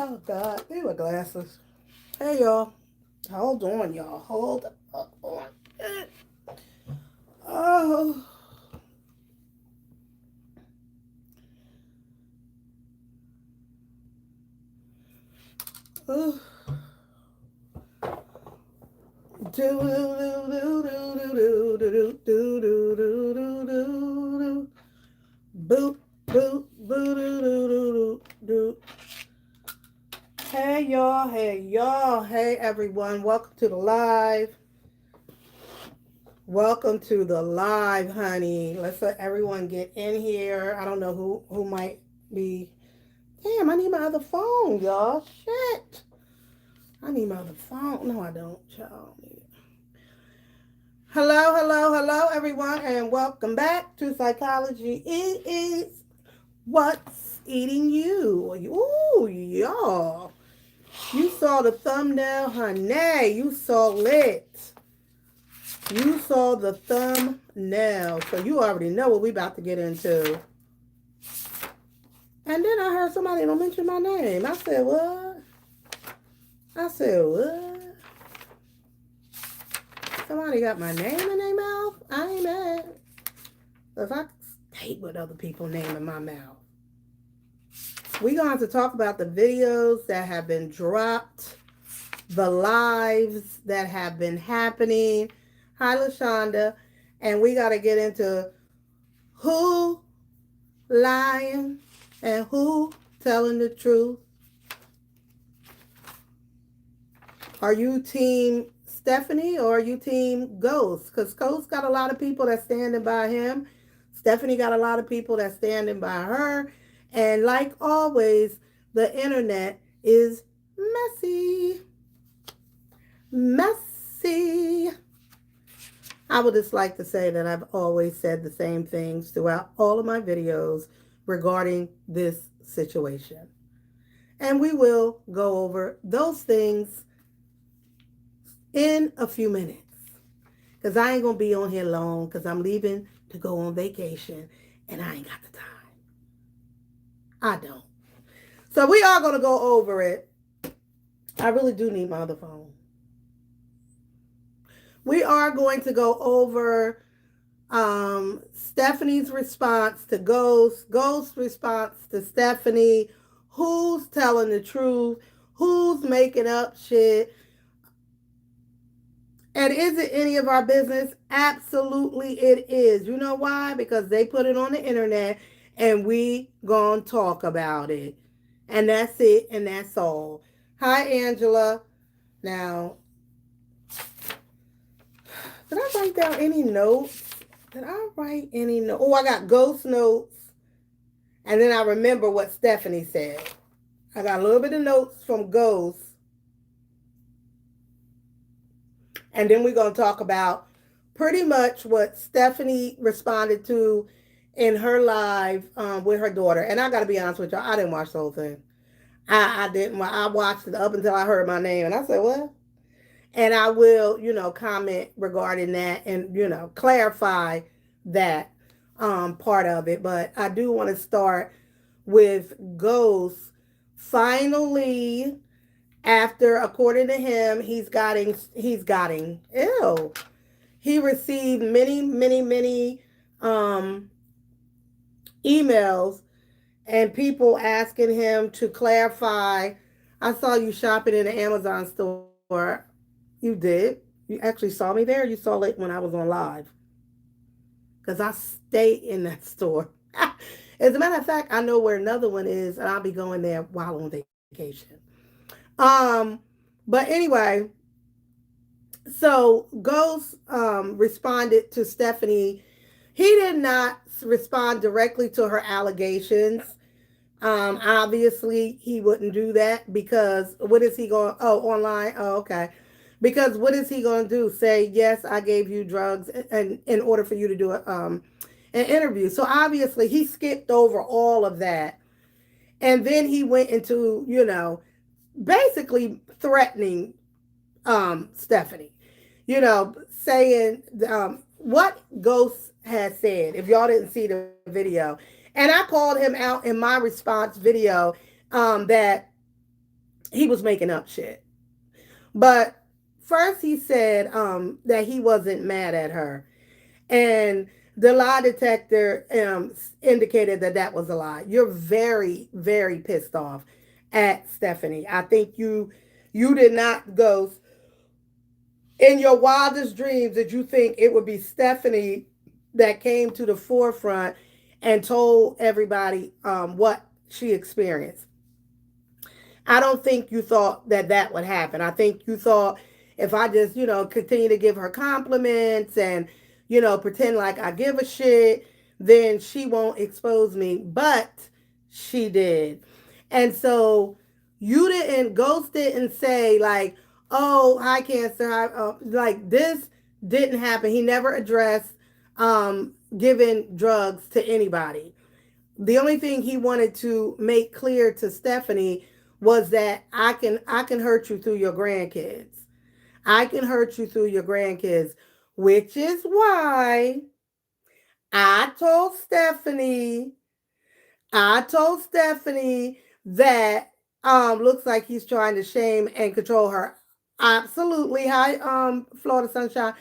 Oh God, they were glasses. Hey y'all. Hold on, y'all. Hold up on. Oh. Oh. Do do do do do do do do do do do. Boop boop boo do do do do. Hey y'all, hey y'all, hey everyone. Welcome to the live. Welcome to the live, honey. Let's let everyone get in here. I don't know who might be. Damn, I need my other phone, y'all. Shit. I need my other phone. No, I don't, y'all. Hello, hello, hello, everyone, and welcome back to Psychology. It is What's Eating You. Ooh, y'all. You saw the thumbnail, honey. You saw it. You saw the thumbnail. So you already know what we about to get into. And then I heard somebody don't mention my name. I said, what? I said, what? Somebody got my name in their mouth? I ain't mad. If I hate with other people's name in my mouth. We're going to talk about the videos that have been dropped, the lives that have been happening. Hi, LaShonda. And we got to get into who lying and who telling the truth. Are you team Stephanie or are you team Ghost? Because Ghost got a lot of people that's standing by him. Stephanie got a lot of people that's standing by her. And like always, the internet is messy. Messy. I would just like to say that I've always said the same things throughout all of my videos regarding this situation. And we will go over those things in a few minutes. Because I ain't going to be on here long because I'm leaving to go on vacation and I ain't got the time. I don't. So we are going to go over it. I really do need my other phone. We are going to go over Stephanie's response to Ghost, Ghost's response to Stephanie, who's telling the truth, who's making up shit. And is it any of our business? Absolutely it is. You know why? Because they put it on the internet and we gonna talk about it. And that's it and that's all. Hi, Angela. Now, did I write down any notes? Did I write any notes? Oh, I got Ghost notes. And then I remember what Stephanie said. I got a little bit of notes from Ghost. And then we're going to talk about pretty much what Stephanie responded to in her live with her daughter. And I got to be honest with y'all, I didn't watch the whole thing. I didn't. I watched it up until I heard my name. And I said, what? And I will, comment regarding that and, clarify that part of it. But I do want to start with Ghost finally, after, according to him, he received many emails and people asking him to clarify. I saw you shopping in the Amazon store. You did. You actually saw me there. You saw it when I was on live. Because I stay in that store. As a matter of fact, I know where another one is, and I'll be going there while on vacation. But anyway, so Ghost responded to Stephanie. He did not respond directly to her allegations. Obviously, he wouldn't do that because what is he going? Oh, online. Oh, okay. Because what is he going to do? Say, yes, I gave you drugs and in order for you to do an interview. So obviously, he skipped over all of that. And then he went into, basically threatening Stephanie, saying what Ghost had said, if y'all didn't see the video. And I called him out in my response video that he was making up shit. But first he said that he wasn't mad at her. And the lie detector indicated that that was a lie. You're very, very pissed off at Stephanie. I think you did not go in your wildest dreams did you think it would be Stephanie that came to the forefront and told everybody what she experienced. I don't think you thought that that would happen. I think you thought if I just, continue to give her compliments and, pretend like I give a shit, then she won't expose me. But she did. And so Ghost didn't say, like, oh, hi, Cancer. Hi, like, this didn't happen. He never addressed giving drugs to anybody. The only thing he wanted to make clear to Stephanie was that I can hurt you through your grandkids. I can hurt you through your grandkids, which is why I told Stephanie I told Stephanie that looks like he's trying to shame and control her. Absolutely. Hi, Florida Sunshine.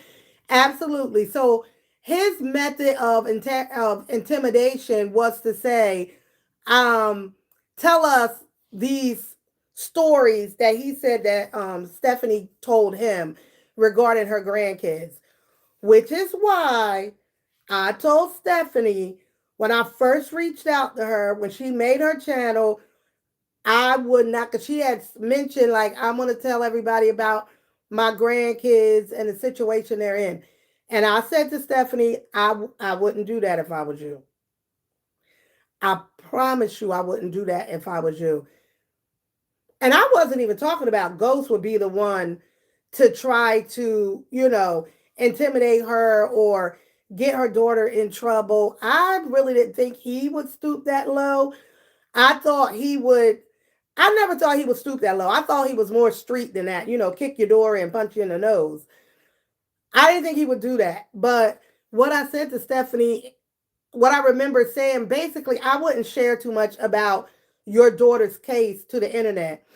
Absolutely. So his method of intimidation was to say, um, tell us these stories that he said that Stephanie told him regarding her grandkids, which is why I told Stephanie when I first reached out to her, when she made her channel, I would not, because she had mentioned, like, I'm going to tell everybody about my grandkids and the situation they're in. And I said to Stephanie, I wouldn't do that if I was you. I promise you I wouldn't do that if I was you. And I wasn't even talking about Ghost would be the one to try to, intimidate her or get her daughter in trouble. I really didn't think he would stoop that low. I thought he would. I never thought he would stoop that low. I thought he was more street than that, kick your door and punch you in the nose. I didn't think he would do that. But what I said to Stephanie, what I remember saying, basically, I wouldn't share too much about your daughter's case to the internet.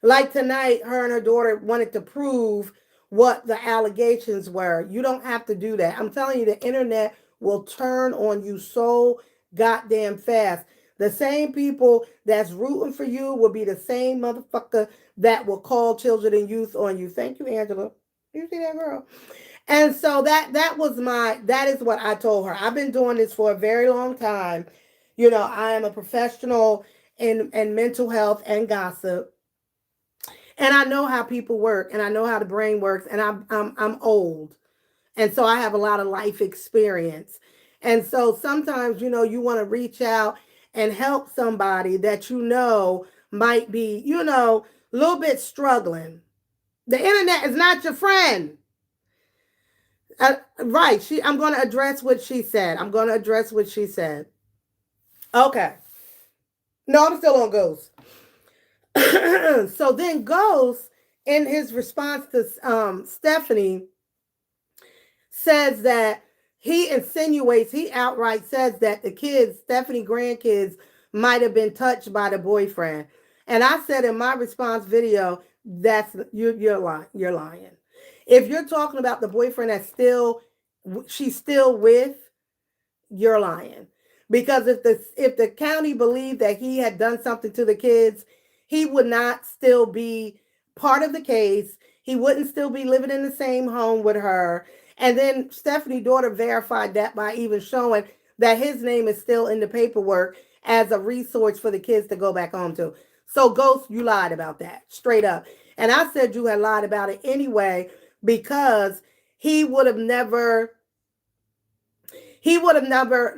Like tonight, her and her daughter wanted to prove what the allegations were. You don't have to do that. I'm telling you, the internet will turn on you so goddamn fast. The same people that's rooting for you will be the same motherfucker that will call children and youth on you. Thank you, Angela. You see that girl? And so that is what I told her. I've been doing this for a very long time. I am a professional in mental health and gossip. And I know how people work and I know how the brain works and I'm old. And so I have a lot of life experience. And so sometimes, you want to reach out and help somebody that might be, a little bit struggling. The internet is not your friend. Right. I'm going to address what she said. I'm going to address what she said. Okay. No, I'm still on Ghost. So then Ghost, in his response to Stephanie, says that he outright says that the kids, Stephanie grandkids, might have been touched by the boyfriend. And I said in my response video, that's you're lying. You're lying. If you're talking about the boyfriend she's still with, you're lying. Because if the county believed that he had done something to the kids, he would not still be part of the case. He wouldn't still be living in the same home with her. And then Stephanie's daughter verified that by even showing that his name is still in the paperwork as a resource for the kids to go back home to. So Ghost, you lied about that, straight up. And I said you had lied about it anyway because he would have never,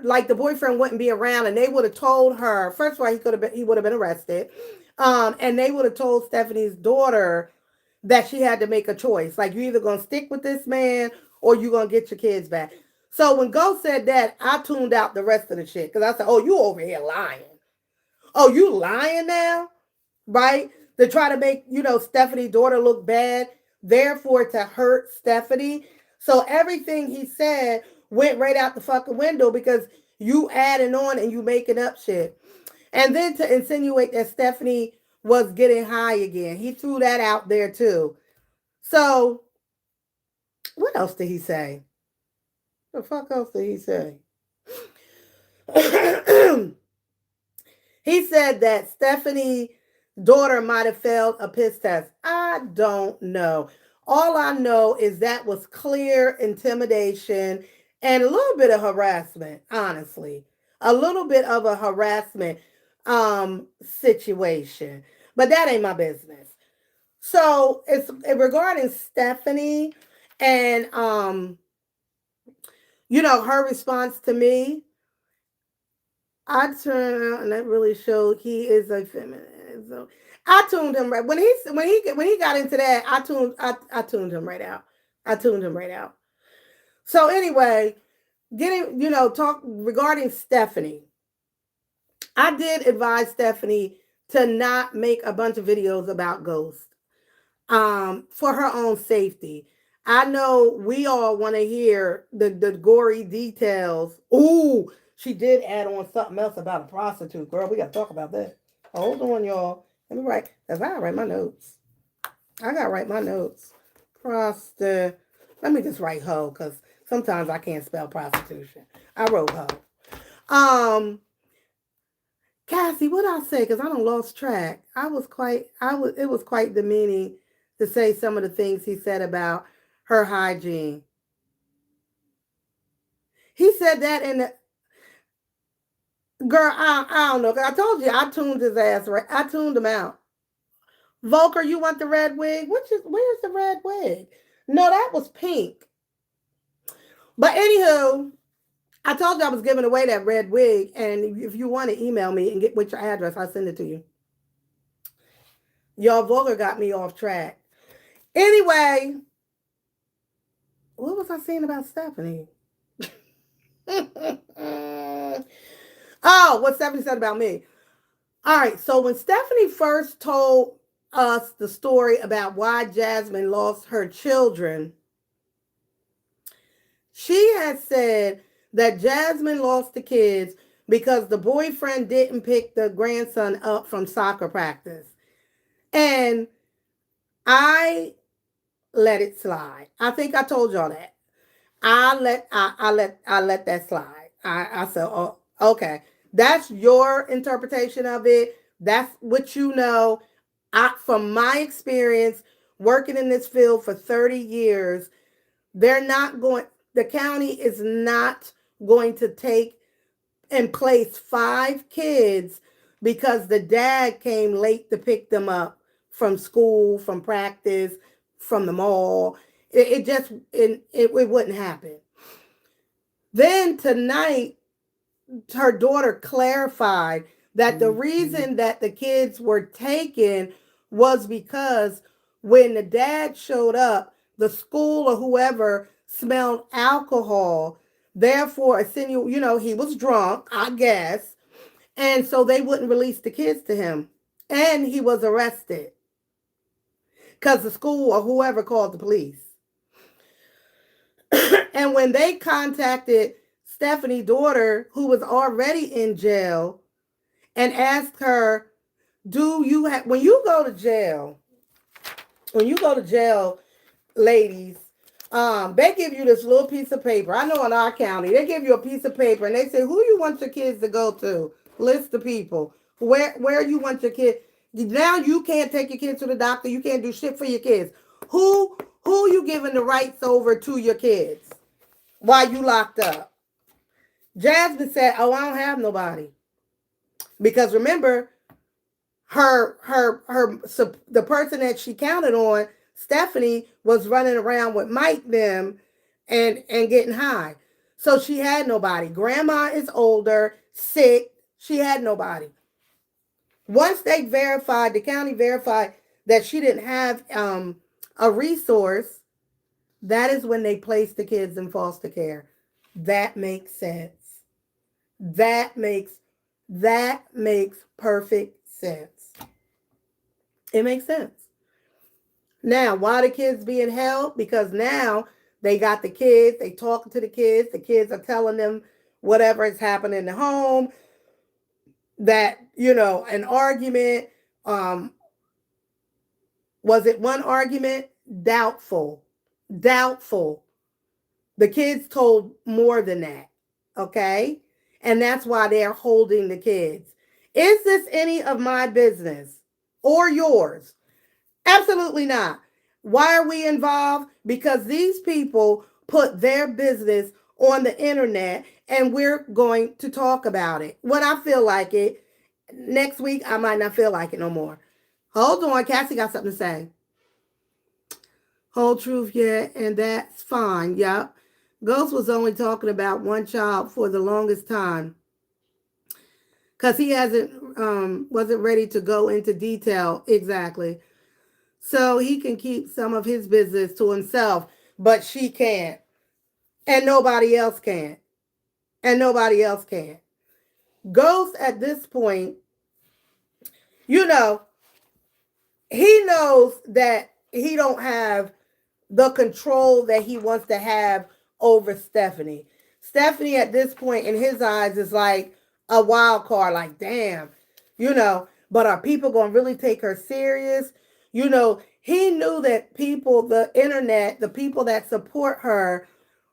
like the boyfriend wouldn't be around and they would have told her, first of all, he would have been arrested. And they would have told Stephanie's daughter that she had to make a choice. Like, you're either going to stick with this man or you're going to get your kids back. So when Ghost said that, I tuned out the rest of the shit. Because I said, oh, you over here lying. Oh, you lying now? Right? To try to make, Stephanie's daughter look bad. Therefore, to hurt Stephanie. So everything he said went right out the fucking window because you adding on and you making up shit. And then to insinuate that Stephanie was getting high again. He threw that out there too. So, what else did he say? The fuck else did he say? He said that Stephanie's daughter might have failed a piss test. I don't know. All I know is that was clear intimidation and a little bit of harassment, honestly. A little bit of a harassment situation. But that ain't my business. So it's regarding Stephanie and her response to me. I turned out and that really showed he is a feminist. So I tuned him right when he got into that. I tuned him right out. I tuned him right out. So anyway, getting talk regarding Stephanie. I did advise Stephanie to not make a bunch of videos about ghosts for her own safety. I know we all want to hear the gory details. Ooh, she did add on something else about a prostitute. Girl, we got to talk about that. Hold on, y'all. Let me write. Because I got to write my notes. I got to write my notes. Prosti. Let me just write hoe because sometimes I can't spell prostitution. I wrote hoe. Cassie, what I say? Because I don't lost track. It was quite demeaning to say some of the things he said about her hygiene. He said that in the girl. I don't know. I told you I tuned his ass right. I tuned him out. Volker, you want the red wig? Where's the red wig? No, that was pink. But anywho, I told you I was giving away that red wig, and if you want to email me and get with your address, I'll send it to you. Y'all, Volker got me off track. Anyway, what was I saying about Stephanie? Oh, what Stephanie said about me. All right, so when Stephanie first told us the story about why Jasmine lost her children, she had said that Jasmine lost the kids because the boyfriend didn't pick the grandson up from soccer practice. And I let it slide. I think I told y'all that. I let that slide. I said, oh, okay. That's your interpretation of it. That's what you know. From my experience working in this field for 30 years, the county is not going to take and place 5 kids because the dad came late to pick them up from school, from practice, from the mall. It wouldn't happen. Then tonight, her daughter clarified that the reason that the kids were taken was because when the dad showed up, the school or whoever smelled alcohol. Therefore, he was drunk, I guess. And so they wouldn't release the kids to him. And he was arrested because the school or whoever called the police. And when they contacted Stephanie's daughter, who was already in jail, and asked her, when you go to jail, ladies, they give you this little piece of paper. I know in our county, they give you a piece of paper and they say, who you want your kids to go to? List the people. Where you want your kid. Now you can't take your kids to the doctor. You can't do shit for your kids. Who you giving the rights over to your kids while you locked up? Jasmine said, oh, I don't have nobody. Because remember, the person that she counted on, Stephanie, was running around with Mike them and getting high. So she had nobody. Grandma is older, sick. She had nobody. Once the county verified that she didn't have a resource, that is when they placed the kids in foster care. That makes sense. That makes perfect sense. It makes sense. Now, why the kids being held? Because now they got the kids, they talking to the kids are telling them whatever is happening in the home, that, an argument, Um, was it one argument? Doubtful. Doubtful. The kids told more than that. Okay? And that's why they're holding the kids. Is this any of my business or yours? Absolutely not. Why are we involved? Because these people put their business on the internet and we're going to talk about it. When I feel like it, next week I might not feel like it no more. Hold on, Cassie got something to say. Whole truth, yeah, and that's fine. Yep. Ghost was only talking about one child for the longest time because he hasn't wasn't ready to go into detail exactly. So he can keep some of his business to himself, but she can't, and nobody else can, and nobody else can. Ghost at this point, you know, he knows that he don't have the control that he wants to have over Stephanie. Stephanie at this point in his eyes is like a wild card, like damn, but are people going to really take her serious? He knew that people, the internet, the people that support her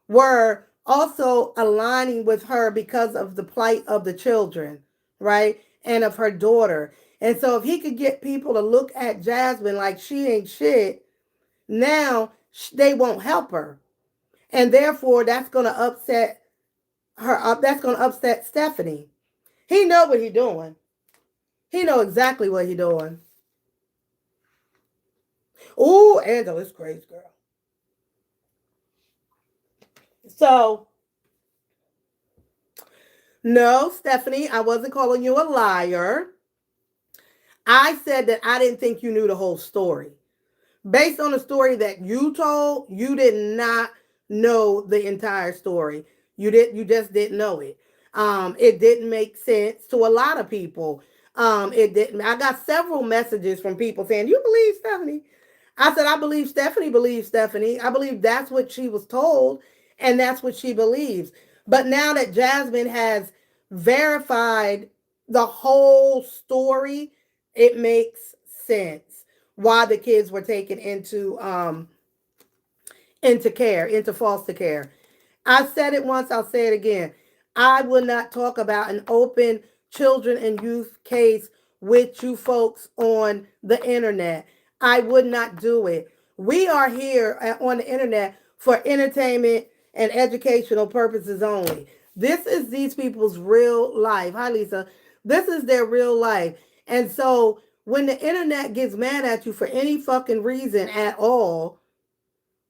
were also aligning with her because of the plight of the children, right? And of her daughter. And so if he could get people to look at Jasmine like she ain't shit, now they won't help her. And therefore that's going to upset her up. That's going to upset Stephanie. He know what he doing. He know exactly what he doing. Ooh, Angela's crazy girl. So, no, Stephanie, I wasn't calling you a liar. I said that I didn't think you knew the whole story. Based on the story that you told, you did not know the entire story. You just didn't know it. It didn't make sense to a lot of people. It didn't. I got several messages from people saying, "You believe Stephanie?" I said, "I believe Stephanie believes Stephanie. I believe that's what she was told, and that's what she believes." But now that Jasmine has verified the whole story, it makes sense why the kids were taken into care, into foster care. I said it once, I'll say it again. I will not talk about an open children and youth case with you folks on the internet. I would not do it. We are here on the internet for entertainment and educational purposes only. This is these people's real life. Hi, Lisa. This is their real life. And so when the internet gets mad at you for any fucking reason at all,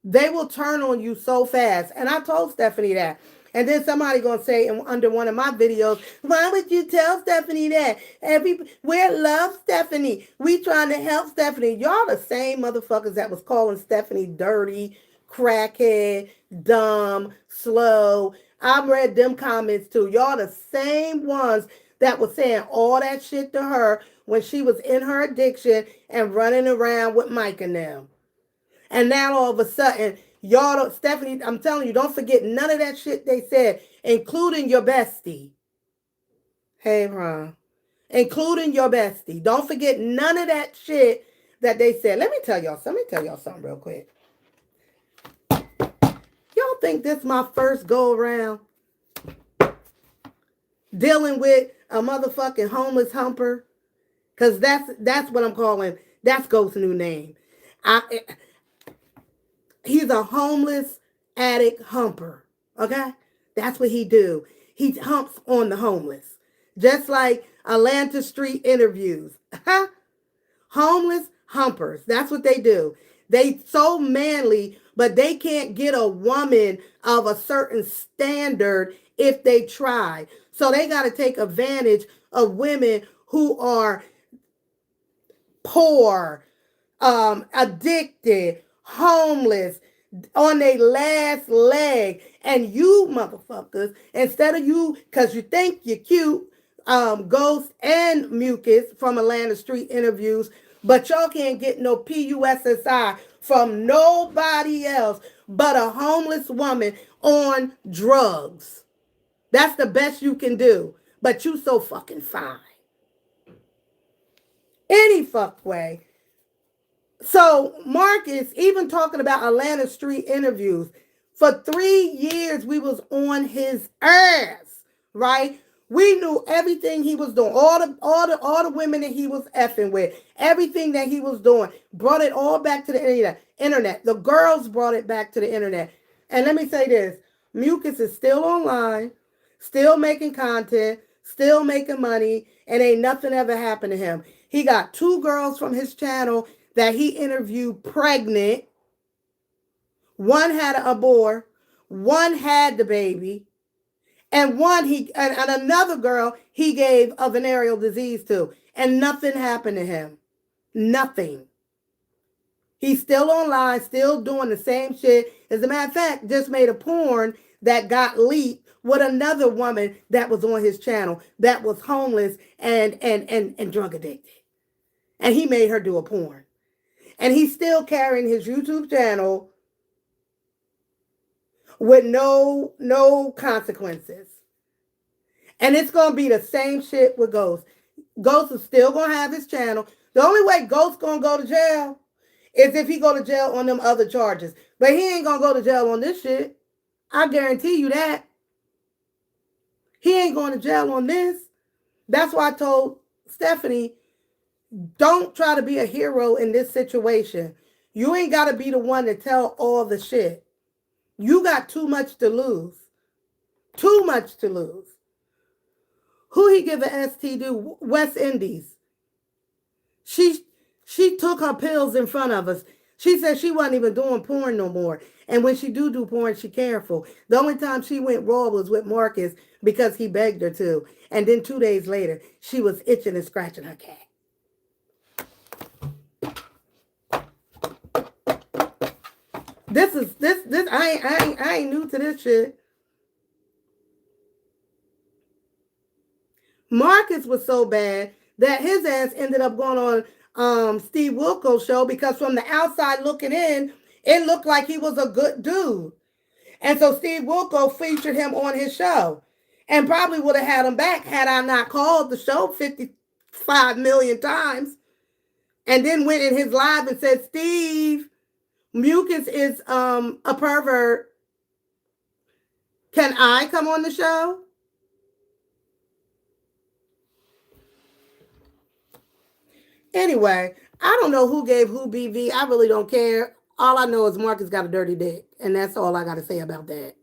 they will turn on you so fast. And I told Stephanie that. And then somebody gonna say under one of my videos, why would you tell Stephanie that? We love Stephanie. We trying to help Stephanie. Y'all the same motherfuckers that was calling Stephanie dirty, crackhead, dumb, slow. I read them comments too. Y'all the same ones that was saying all that shit to her when she was in her addiction and running around with Mike and them. And now all of a sudden, y'all don't, Stephanie, I'm telling you, don't forget none of that shit they said, including your bestie. Hey, Ron. Including your bestie. Don't forget none of that shit that they said. Let me tell y'all something real quick. Y'all think this is my first go around dealing with a motherfucking homeless humper? Because that's what I'm calling, that's Ghost's new name. He's a homeless addict humper. Okay? That's what he do. He humps on the homeless. Just like Atlanta Street interviews. Homeless humpers. That's what they do. They so manly, but they can't get a woman of a certain standard if they try. So they got to take advantage of women who are poor, addicted, homeless, on their last leg. And you motherfuckers, instead of you, because you think you're cute, Ghost and Mucus from Atlanta Street interviews, but y'all can't get no PUSSI from nobody else but a homeless woman on drugs. That's the best you can do. But you so fucking fine. Any fuck way. So Marcus, even talking about Atlanta Street interviews, for 3 years we was on his ass, right? We knew everything he was doing, all the women that he was effing with, everything that he was doing. Brought it all back to the internet. Internet. The girls brought it back to the internet. And let me say this: Mucus is still online, still making content, still making money, and ain't nothing ever happened to him. He got two girls from his channel that he interviewed pregnant. One had a boy, one had the baby, and and another girl he gave a venereal disease to, and nothing happened to him. Nothing. He's still online, still doing the same shit. As a matter of fact, just made a porn that got leaked with another woman that was on his channel that was homeless and drug addicted. And he made her do a porn. And he's still carrying his YouTube channel with no consequences. And it's gonna be the same shit with Ghost. Ghost is still gonna have his channel. The only way Ghost gonna go to jail is if he go to jail on them other charges. But he ain't gonna go to jail on this shit. I guarantee you that. He ain't going to jail on this. That's why I told Stephanie, don't try to be a hero in this situation. You ain't got to be the one to tell all the shit. You got too much to lose. Too much to lose. Who he give an ST to? West Indies. She took her pills in front of us. She said she wasn't even doing porn no more. And when she do porn, she careful. The only time she went raw was with Marcus because he begged her to. And then 2 days later, she was itching and scratching her cat. This I ain't new to this shit. Marcus was so bad that his ass ended up going on Steve Wilkos' show because from the outside looking in, it looked like he was a good dude. And so Steve Wilkos featured him on his show and probably would have had him back had I not called the show 55 million times and then went in his live and said, Steve, Mucus is a pervert. Can I come on the show? Anyway, I don't know who gave who BV. I really don't care. All I know is Marcus got a dirty dick. And that's all I got to say about that.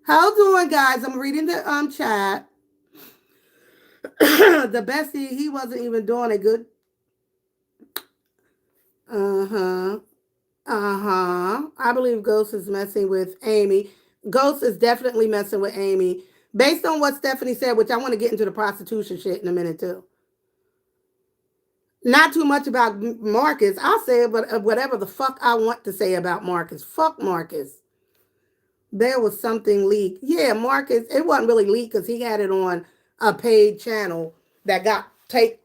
How doing, guys? I'm reading the chat. The bestie, he wasn't even doing a good. I believe Ghost is messing with Amy. Ghost is definitely messing with Amy. Based on what Stephanie said, which I want to get into the prostitution shit in a minute too. Not too much about Marcus. I'll say it, but whatever the fuck I want to say about Marcus. Fuck Marcus. There was something leaked. Yeah, Marcus, it wasn't really leaked because he had it on a paid channel that got taken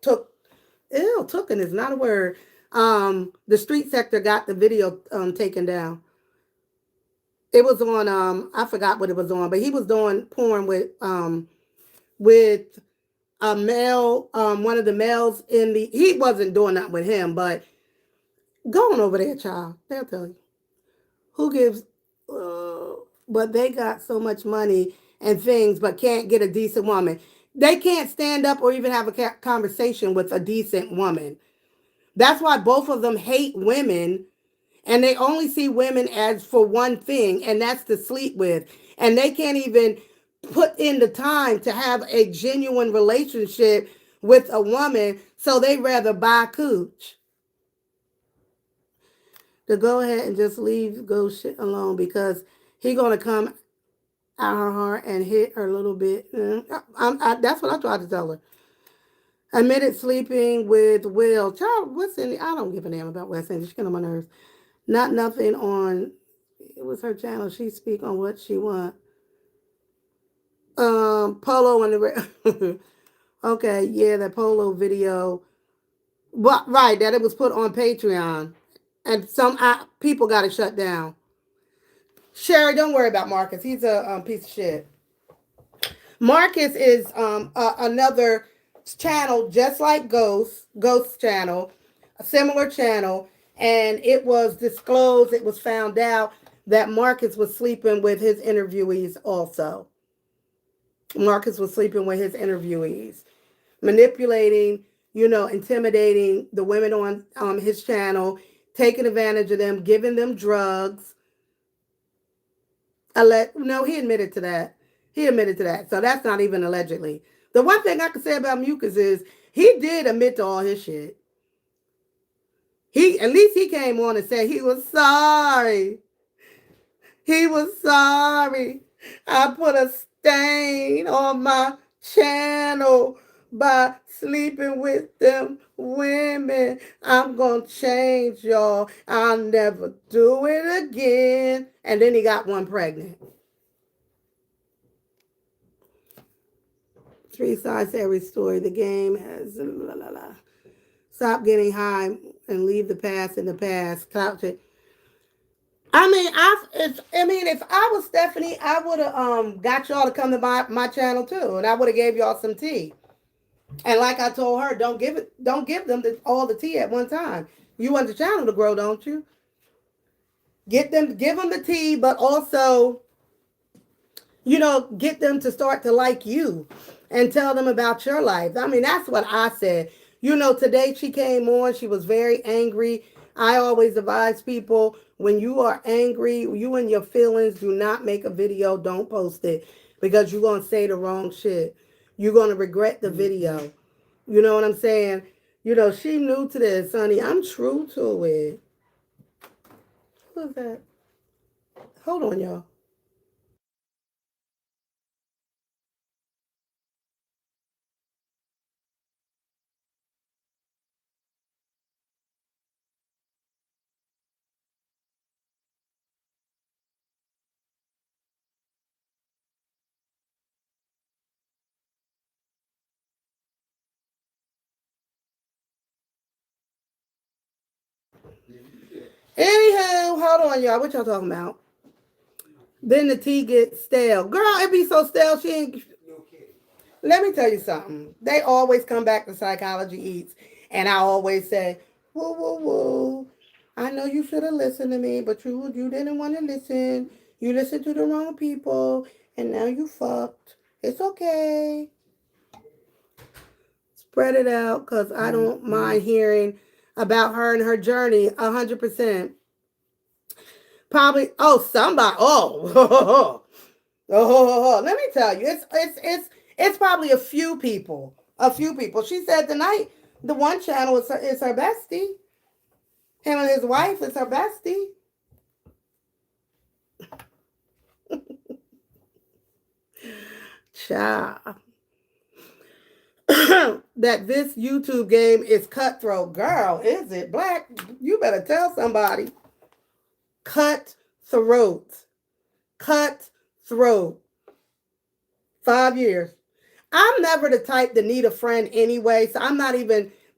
is not a word. The street sector got the video taken down. It was on I forgot what it was on, but he was doing porn with a male, one of the males in the, he wasn't doing that with him, but go on over there, child. They'll tell you. Who gives, but they got so much money and things, but can't get a decent woman. They can't stand up or even have a conversation with a decent woman. That's why both of them hate women, and they only see women as for one thing, and that's to sleep with. And they can't even put in the time to have a genuine relationship with a woman, so they rather buy cooch. To go ahead and just leave go shit alone because he gonna come at her heart and hit her a little bit. That's what I tried to tell her. Admitted sleeping with Will. Child, West Indies. I don't give a damn about West Indies. She get on my nerves. Not nothing on. It was her channel. She speak on what she want. Polo and the okay, yeah, that Polo video. But right, that it was put on Patreon, and some people got it shut down. Sherry, don't worry about Marcus. He's a piece of shit. Marcus is another channel just like Ghost channel, a similar channel, and it was disclosed, it was found out that Marcus was sleeping with his interviewees also. Marcus was sleeping with his interviewees, manipulating, intimidating the women on his channel, taking advantage of them, giving them drugs. No, he admitted to that. He admitted to that. So that's not even allegedly. The one thing I can say about Mucus is he did admit to all his shit. At least he came on and said he was sorry. He was sorry. I put a stain on my channel by sleeping with them women. I'm going to change, y'all. I'll never do it again. And then he got one pregnant. Three sides to every story. The game has la la la. Stop getting high and leave the past in the past. Couch it. If I was Stephanie, I would have got y'all to come to my channel too, and I would have gave y'all some tea. And like I told her, don't give them all the tea at one time. You want the channel to grow, don't you? Give them the tea, but also, get them to start to like you and tell them about your life. That's what I said. Today she came on, she was very angry. I always advise people, when you are angry, you and your feelings, do not make a video, don't post it, because you're going to say the wrong shit. You're going to regret the video. You know what I'm saying? She new to this, honey. I'm true to it. Who's that? Hold on, y'all. Anywho, hold on, y'all. What y'all talking about? Then the tea gets stale. Girl, it be so stale, she ain't. Let me tell you something. They always come back to Psychology Eats, and I always say, woo, woo, woo. I know you should have listened to me, but you didn't want to listen. You listened to the wrong people, and now you fucked. It's okay. Spread it out, because I don't mind hearing about her and her journey 100%. Probably, somebody, let me tell you, it's probably a few people. A few people. She said tonight the one channel is her bestie. Him and his wife is her bestie. Child. That this YouTube game is cutthroat. Girl, is it black? You better tell somebody. Cutthroat. Cutthroat. 5 years. I'm never the type to need a friend anyway, so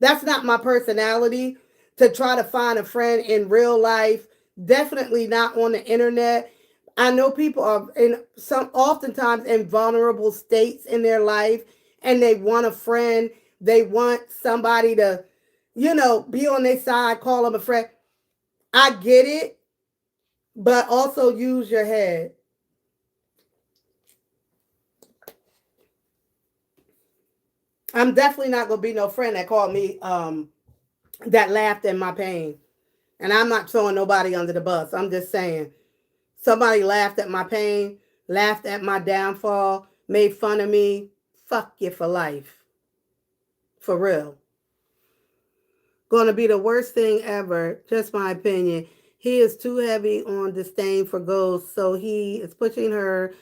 that's not my personality to try to find a friend in real life. Definitely not on the internet. I know people are oftentimes in vulnerable states in their life, and they want a friend. They want somebody to, be on their side, call them a friend. I get it, but also use your head. I'm definitely not gonna be no friend that called me that laughed at my pain. And I'm not throwing nobody under the bus. I'm just saying, somebody laughed at my pain, laughed at my downfall, made fun of me. Fuck you for life. For real. Gonna be the worst thing ever. Just my opinion. He is too heavy on disdain for ghosts, so he is pushing her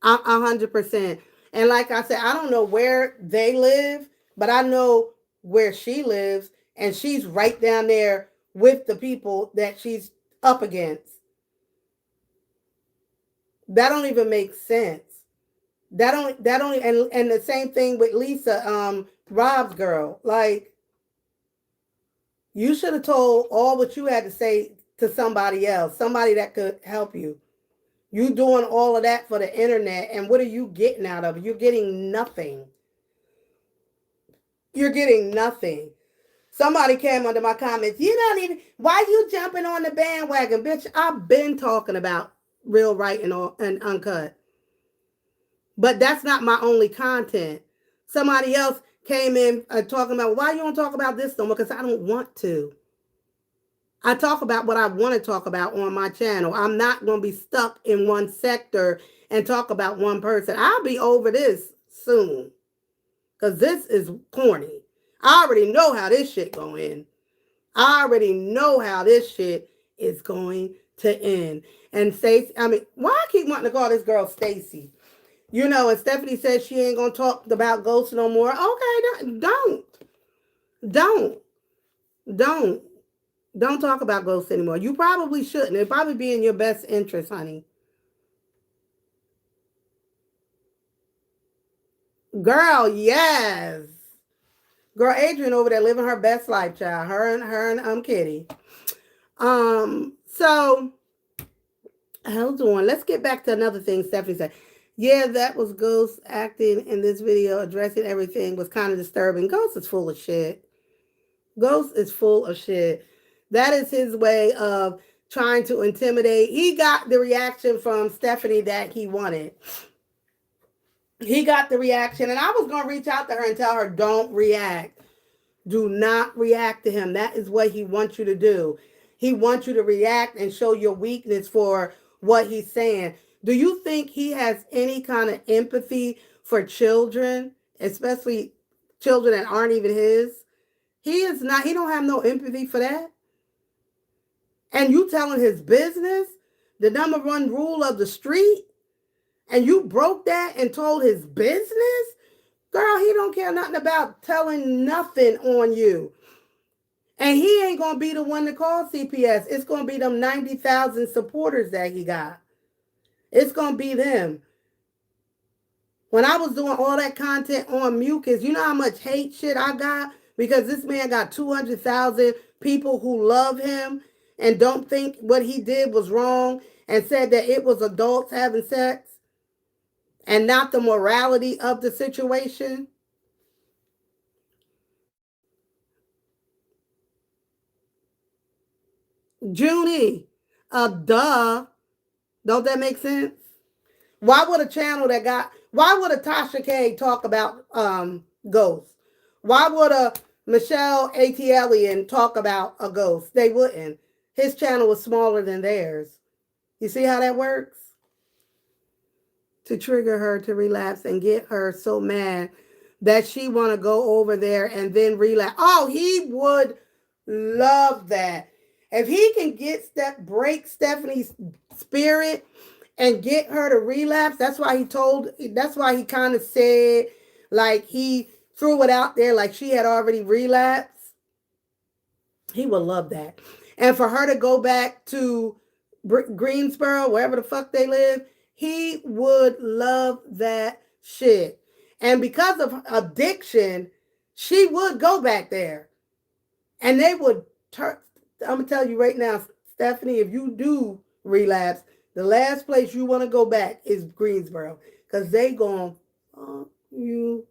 100%. And like I said, I don't know where they live, but I know where she lives, and she's right down there with the people that she's up against. That don't even make sense. That don't and the same thing with Lisa, Rob's girl. Like, you should have told all what you had to say to somebody else, somebody that could help you. You doing all of that for the internet, and what are you getting out of it? You're getting nothing. You're getting nothing. Somebody came under my comments. You don't even. Why you jumping on the bandwagon, bitch? I've been talking about real right and uncut, but that's not my only content. Somebody else came in talking about why you don't talk about this no more because I don't want to. I talk about what I want to talk about on my channel. I'm not going to be stuck in one sector and talk about one person. I'll be over this soon because this is corny. I already know how this shit going to end. I already know how this shit is going to end. And Stacey, I mean, why I keep wanting to call this girl Stacey? You know, and Stephanie says she ain't going to talk about ghosts no more. Okay, don't. Don't. Don't. Don't talk about ghosts anymore. You probably shouldn't. It'd probably be in your best interest, honey. Girl, yes. Girl, Adrian over there living her best life, child. Her and Kitty. So hold on. Let's get back to another thing Stephanie said. Yeah, that was Ghost acting in this video, addressing everything was kind of disturbing. Ghost is full of shit. Ghost is full of shit. That is his way of trying to intimidate. He got the reaction from Stephanie that he wanted. He got the reaction, and I was going to reach out to her and tell her, don't react. Do not react to him. That is what he wants you to do. He wants you to react and show your weakness for what he's saying. Do you think he has any kind of empathy for children, especially children that aren't even his? He is not. He don't have no empathy for that. And you telling his business, the number one rule of the street, and you broke that and told his business? Girl, he don't care nothing about telling nothing on you. And he ain't going to be the one to call CPS. It's going to be them 90,000 supporters that he got. It's going to be them. When I was doing all that content on Mucus, you know how much hate shit I got? Because this man got 200,000 people who love him and don't think what he did was wrong and said that it was adults having sex and not the morality of the situation. Junie, duh. Don't that make sense? Why would a channel that got, why would a Tasha K talk about ghosts? Why would a Michelle Atielian talk about a ghost? They wouldn't. His channel was smaller than theirs. You see how that works? To trigger her to relapse and get her so mad that she want to go over there and then relapse. Oh, he would love that. If he can break Stephanie's spirit and get her to relapse, that's why he kind of said, like he threw it out there like she had already relapsed. He would love that. And for her to go back to Greensboro, wherever the fuck they live, he would love that shit. And because of addiction, she would go back there. And they would turn. I'm going to tell you right now, Stephanie, if you do relapse, the last place you want to go back is Greensboro. Because they going to you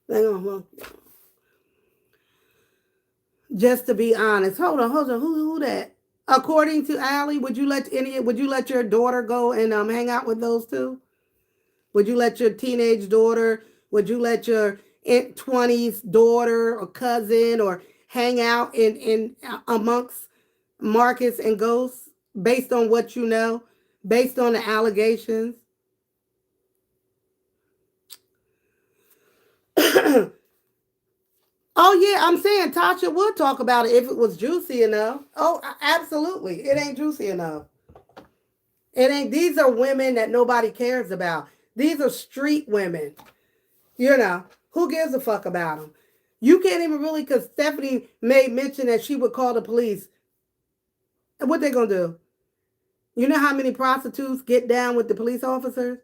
they gonna just to be honest. Hold on. Who that? According to Allie, would you let your daughter go and hang out with those two? Would you let your teenage daughter, would you let your 20s daughter or cousin or hang out in amongst Marcus and Ghost based on what you know, based on the allegations? Oh, yeah, I'm saying Tasha would talk about it if it was juicy enough. Oh, absolutely. It ain't juicy enough. It ain't. These are women that nobody cares about. These are street women. You know, who gives a fuck about them? You can't even really, because Stephanie made mention that she would call the police. And what they going to do? You know how many prostitutes get down with the police officers?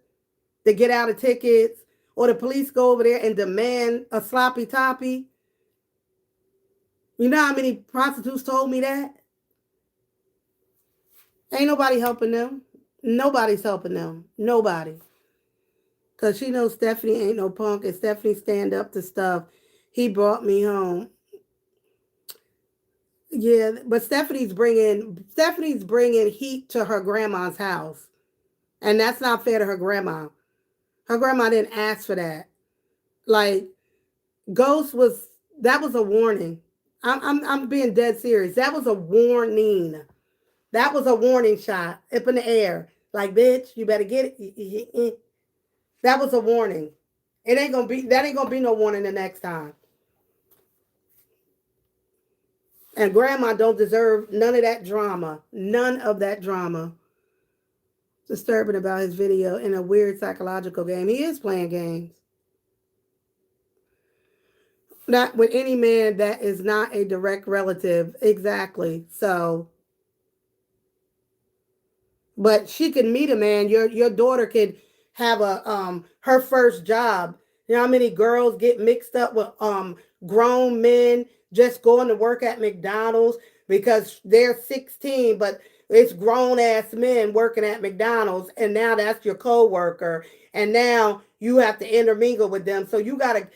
They get out of tickets, or the police go over there and demand a sloppy toppy. You know how many prostitutes told me that? Ain't nobody helping them. Nobody's helping them. Nobody. Because she knows Stephanie ain't no punk and Stephanie stand up to stuff. He brought me home. Yeah, but Stephanie's bringing heat to her grandma's house. And that's not fair to her grandma. Her grandma didn't ask for that. Like Ghost was that was a warning. I'm being dead serious. That was a warning. That was a warning shot up in the air. Like, bitch, you better get it. That was a warning. It ain't gonna be no warning the next time. And grandma don't deserve none of that drama. None of that drama. Disturbing about his video in a weird psychological game. He is playing games. Not with any man that is not a direct relative. Exactly. So, but she could meet a man. Your daughter could have a her first job. You know how many girls get mixed up with grown men just going to work at McDonald's because they're 16, but it's grown ass men working at McDonald's, and now that's your coworker, and now you have to intermingle with them. So you gotta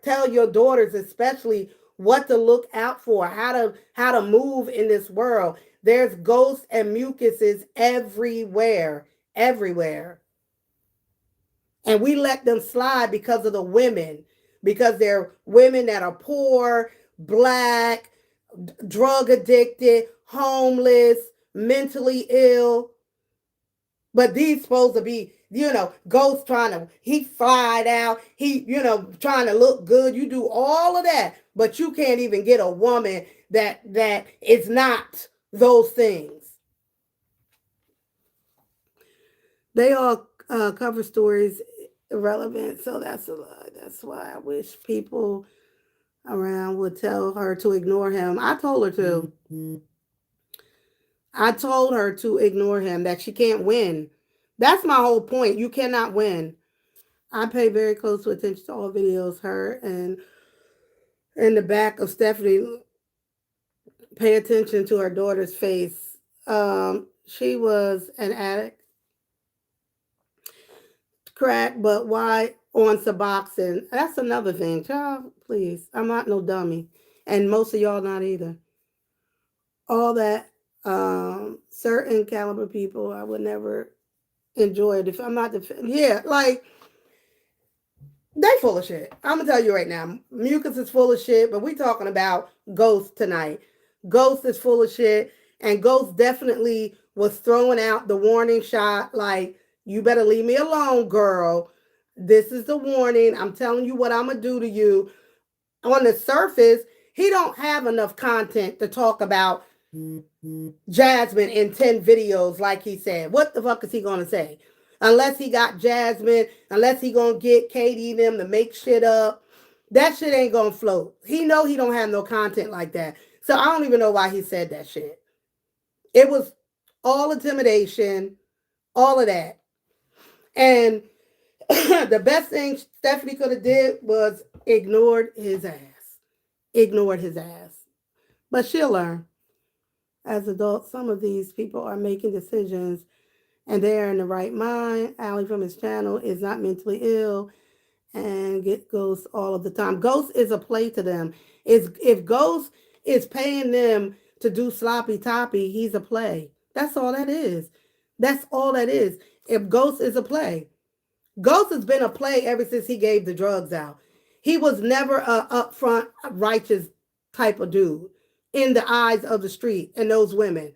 tell your daughters especially what to look out for, how to move in this world. There's ghosts and mucuses everywhere, everywhere. And we let them slide because of the women, because they're women that are poor, black, drug addicted, homeless, mentally ill. But these supposed to be, ghosts he fried out, trying to look good. You do all of that, but you can't even get a woman that is not those things. They all cover stories irrelevant, so that's a lie. That's why I wish people around would tell her to ignore him. I told her to. Mm-hmm. I told her to ignore him, that she can't win. That's my whole point. You cannot win. I pay very close attention to all videos. Her and in the back of Stephanie, pay attention to her daughter's face. She was an addict, crack, but why on Suboxone? That's another thing. Child, please. I'm not no dummy. And most of y'all not either. All that certain caliber people, I would never enjoy it if I'm not like they full of shit. I'm gonna tell you right now, Mucus is full of shit, but we talking about Ghost tonight. Ghost is full of shit, and Ghost definitely was throwing out the warning shot, like, you better leave me alone, girl. This is the warning. I'm telling you what I'm gonna do to you. On the surface, he don't have enough content to talk about Jasmine in 10 videos, like he said. What the fuck is he gonna say? Unless he got Jasmine, unless he gonna get Katie and them to make shit up, that shit ain't gonna float. He know he don't have no content like that. So I don't even know why he said that shit. It was all intimidation, all of that. And the best thing Stephanie could have did was ignored his ass. Ignored his ass. But she'll learn. As adults, some of these people are making decisions and they are in the right mind. Allie from his channel is not mentally ill and get Ghost all of the time. Ghost is a play to them. If Ghost is paying them to do sloppy toppy, he's a play. That's all that is. That's all that is. If Ghost is a play. Ghost has been a play ever since he gave the drugs out. He was never a upfront, righteous type of dude in the eyes of the street and those women.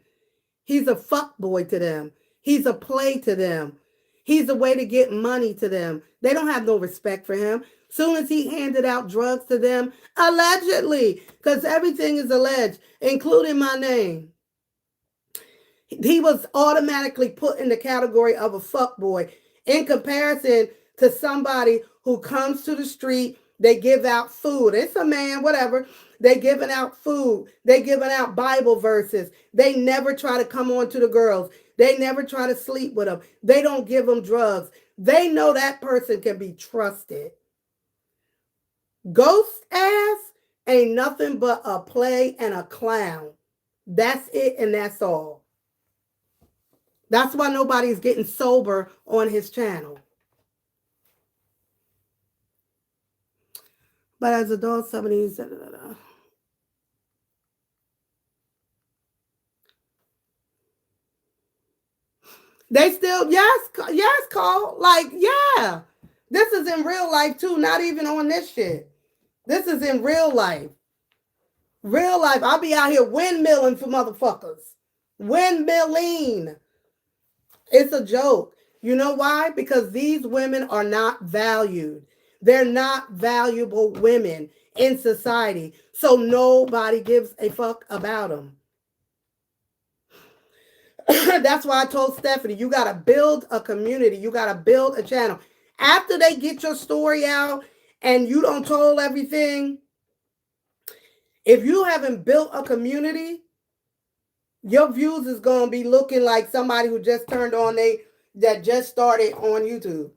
He's a fuck boy to them. He's a play to them. He's a way to get money to them. They don't have no respect for him. Soon as he handed out drugs to them, allegedly, because everything is alleged, including my name, he was automatically put in the category of a fuck boy in comparison to somebody who comes to the street. They give out food. It's a man, whatever. They giving out food. They giving out Bible verses. They never try to come on to the girls. They never try to sleep with them. They don't give them drugs. They know that person can be trusted. Ghost ass ain't nothing but a play and a clown. That's it, and that's all. That's why nobody's getting sober on his channel. But as adults, some of these, they still, yes, yes, Cole. Like, yeah. This is in real life too, not even on this shit. This is in real life. Real life. I'll be out here windmilling for motherfuckers. Windmilling. It's a joke. You know why? Because these women are not valued. They're not valuable women in society. So nobody gives a fuck about them. That's why I told Stephanie, you got to build a community. You got to build a channel. After they get your story out and you don't told everything, if you haven't built a community, your views is going to be looking like somebody who just turned on that just started on YouTube.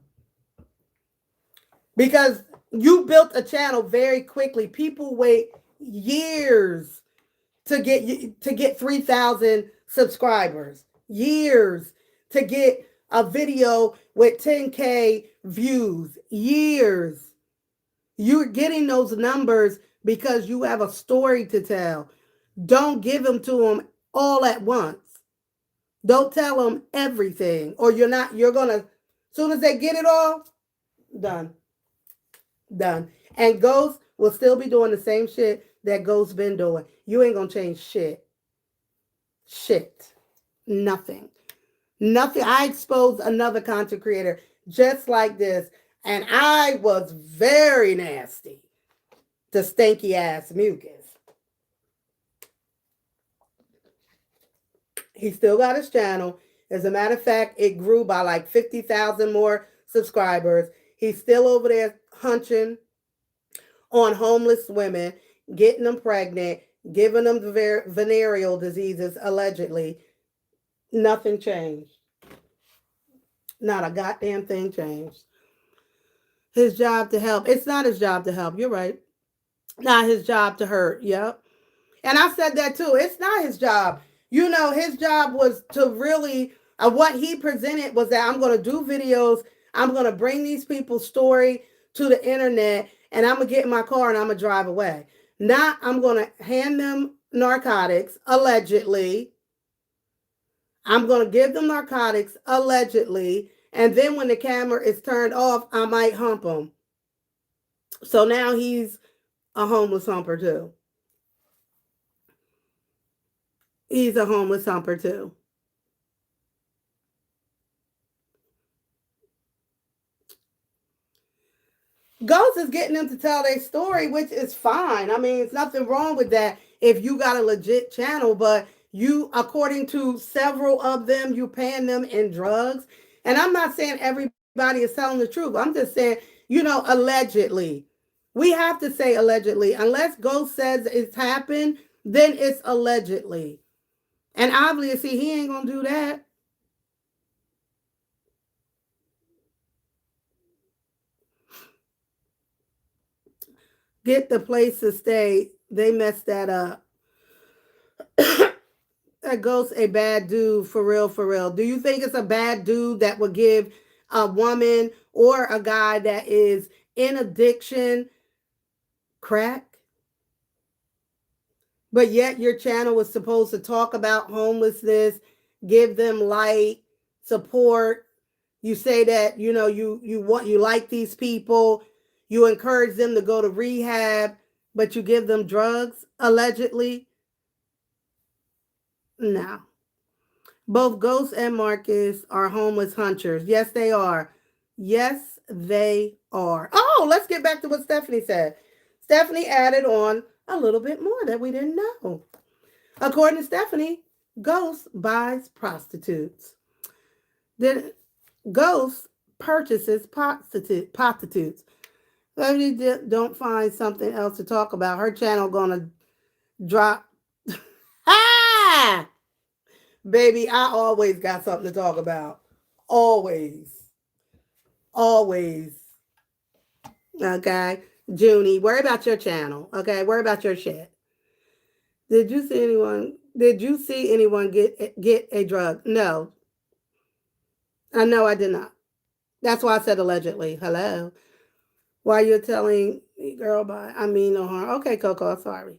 Because you built a channel very quickly. People wait years to get 3,000 subscribers. Years to get a video with 10K views. Years. You're getting those numbers because you have a story to tell. Don't give them to them all at once. Don't tell them everything, or you're gonna, as soon as they get it all, done. Done. And Ghost will still be doing the same shit that Ghost been doing. You ain't gonna change shit. Shit. Nothing. Nothing. I exposed another content creator just like this, and I was very nasty to stinky ass mucus. He still got his channel. As a matter of fact, it grew by like 50,000 more subscribers. He's still over there hunching on homeless women, getting them pregnant, giving them the venereal diseases, allegedly. Nothing changed. Not a goddamn thing changed. His job to help. It's not his job to help. You're right. Not his job to hurt. Yep. And I said that too. It's not his job. You know, his job was to really, what he presented was that I'm going to do videos. I'm going to bring these people's story to the internet, and I'm going to get in my car and I'm going to drive away. Not I'm going to hand them narcotics, allegedly. I'm going to give them narcotics, allegedly. And then when the camera is turned off, I might hump him. So now he's a homeless humper too. He's a homeless humper too. Ghost is getting them to tell their story, which is fine. I mean, it's nothing wrong with that if you got a legit channel, but you, according to several of them, you paying them in drugs. And I'm not saying everybody is telling the truth. I'm just saying, allegedly. We have to say allegedly. Unless Ghost says it's happened, then it's allegedly. And obviously, he ain't going to do that. Get the place to stay. They messed that up. That Ghost a bad dude, for real, for real. Do you think it's a bad dude that would give a woman or a guy that is in addiction crack? But yet your channel was supposed to talk about homelessness, give them light, support. You say that, you like these people, you encourage them to go to rehab, but you give them drugs, allegedly. No. Both Ghost and Marcus are homeless hunters. Yes, they are. Yes, they are. Oh, let's get back to what Stephanie said. Stephanie added on a little bit more that we didn't know. According to Stephanie, Ghost buys prostitutes. Then Ghost purchases prostitutes. Stephanie don't find something else to talk about. Her channel gonna drop. Ah! Baby, I always got something to talk about. Always. Always. Okay? Junie, worry about your channel. Okay? Worry about your shit. Did you see anyone get a drug? No. No, I did not. That's why I said allegedly. Hello. While you're telling me, girl, bye. I mean no harm. Okay, Coco, sorry.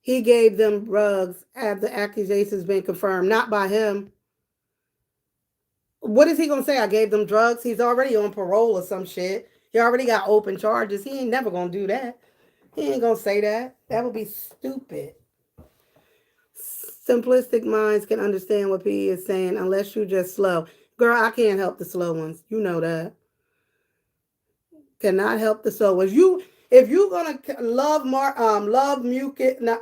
He gave them drugs after accusations been confirmed, not by him. What is he gonna say? I gave them drugs. He's already on parole or some shit. He already got open charges. He ain't never gonna do that. He ain't gonna say that. That would be stupid. Simplistic minds can understand what P is saying unless you just slow. Girl, I can't help the slow ones. You know that. Cannot help the slow ones. You if you're gonna love mucus, not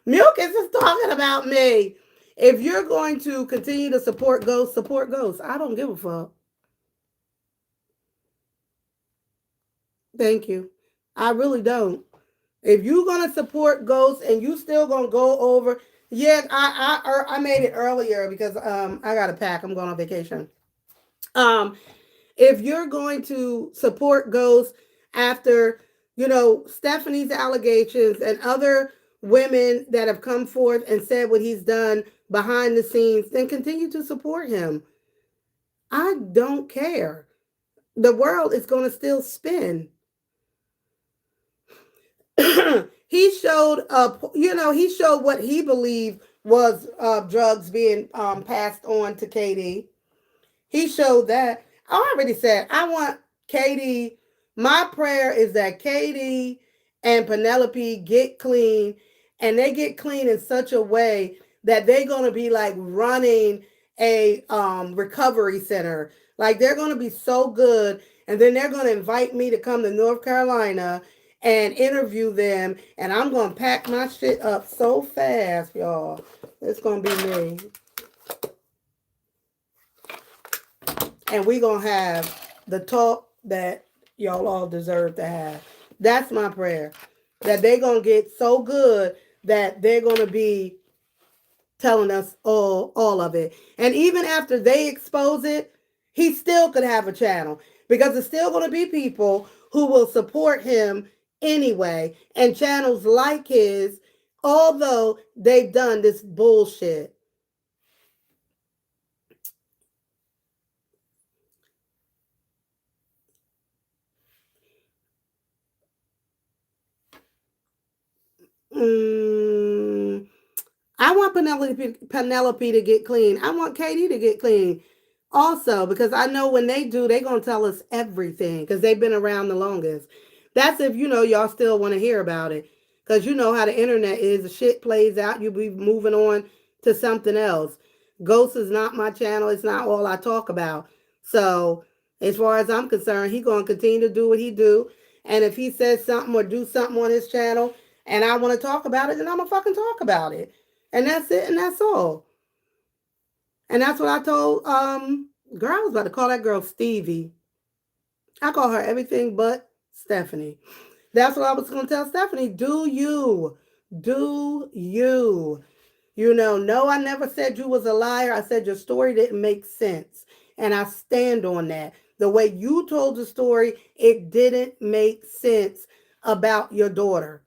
mucus is talking about me. If you're going to continue to support ghosts, support ghosts. I don't give a fuck. Thank you. I really don't. If you're gonna support ghosts and you still gonna go over, yeah, I made it earlier because I got to pack. I'm going on vacation. Um, if you're going to support ghosts after Stephanie's allegations and other women that have come forth and said what he's done behind the scenes, then continue to support him. I don't care. The world is going to still spin. He showed he showed what he believed was drugs being passed on to Katie. He showed that. I already said I want Katie. My prayer is that Katie and Penelope get clean, and they get clean in such a way that they're gonna be like running a recovery center. Like they're gonna be so good, and then they're gonna invite me to come to North Carolina and interview them, and I'm gonna pack my shit up so fast, y'all. It's gonna be me. And we gonna have the talk that y'all all deserve to have. That's my prayer. That they gonna get so good that they're gonna be telling us all of it. And even after they expose it, he still could have a channel because it's still gonna be people who will support him anyway. And channels like his, although they've done this bullshit. Mm, I want Penelope to get clean. I want Katie to get clean also because I know when they do, they're going to tell us everything because they've been around the longest. That's if y'all still want to hear about it because you know how the internet is. The shit plays out. You be moving on to something else. Ghost is not my channel. It's not all I talk about. So as far as I'm concerned, he going to continue to do what he do. And if he says something or do something on his channel and I want to talk about it, then I'm going to fucking talk about it. And that's it, and that's all. And that's what I told girl, I was about to call that girl Stevie. I call her everything but Stephanie. That's what I was gonna tell Stephanie. Do you? Do you? No, I never said you was a liar. I said your story didn't make sense. And I stand on that. The way you told the story, it didn't make sense about your daughter.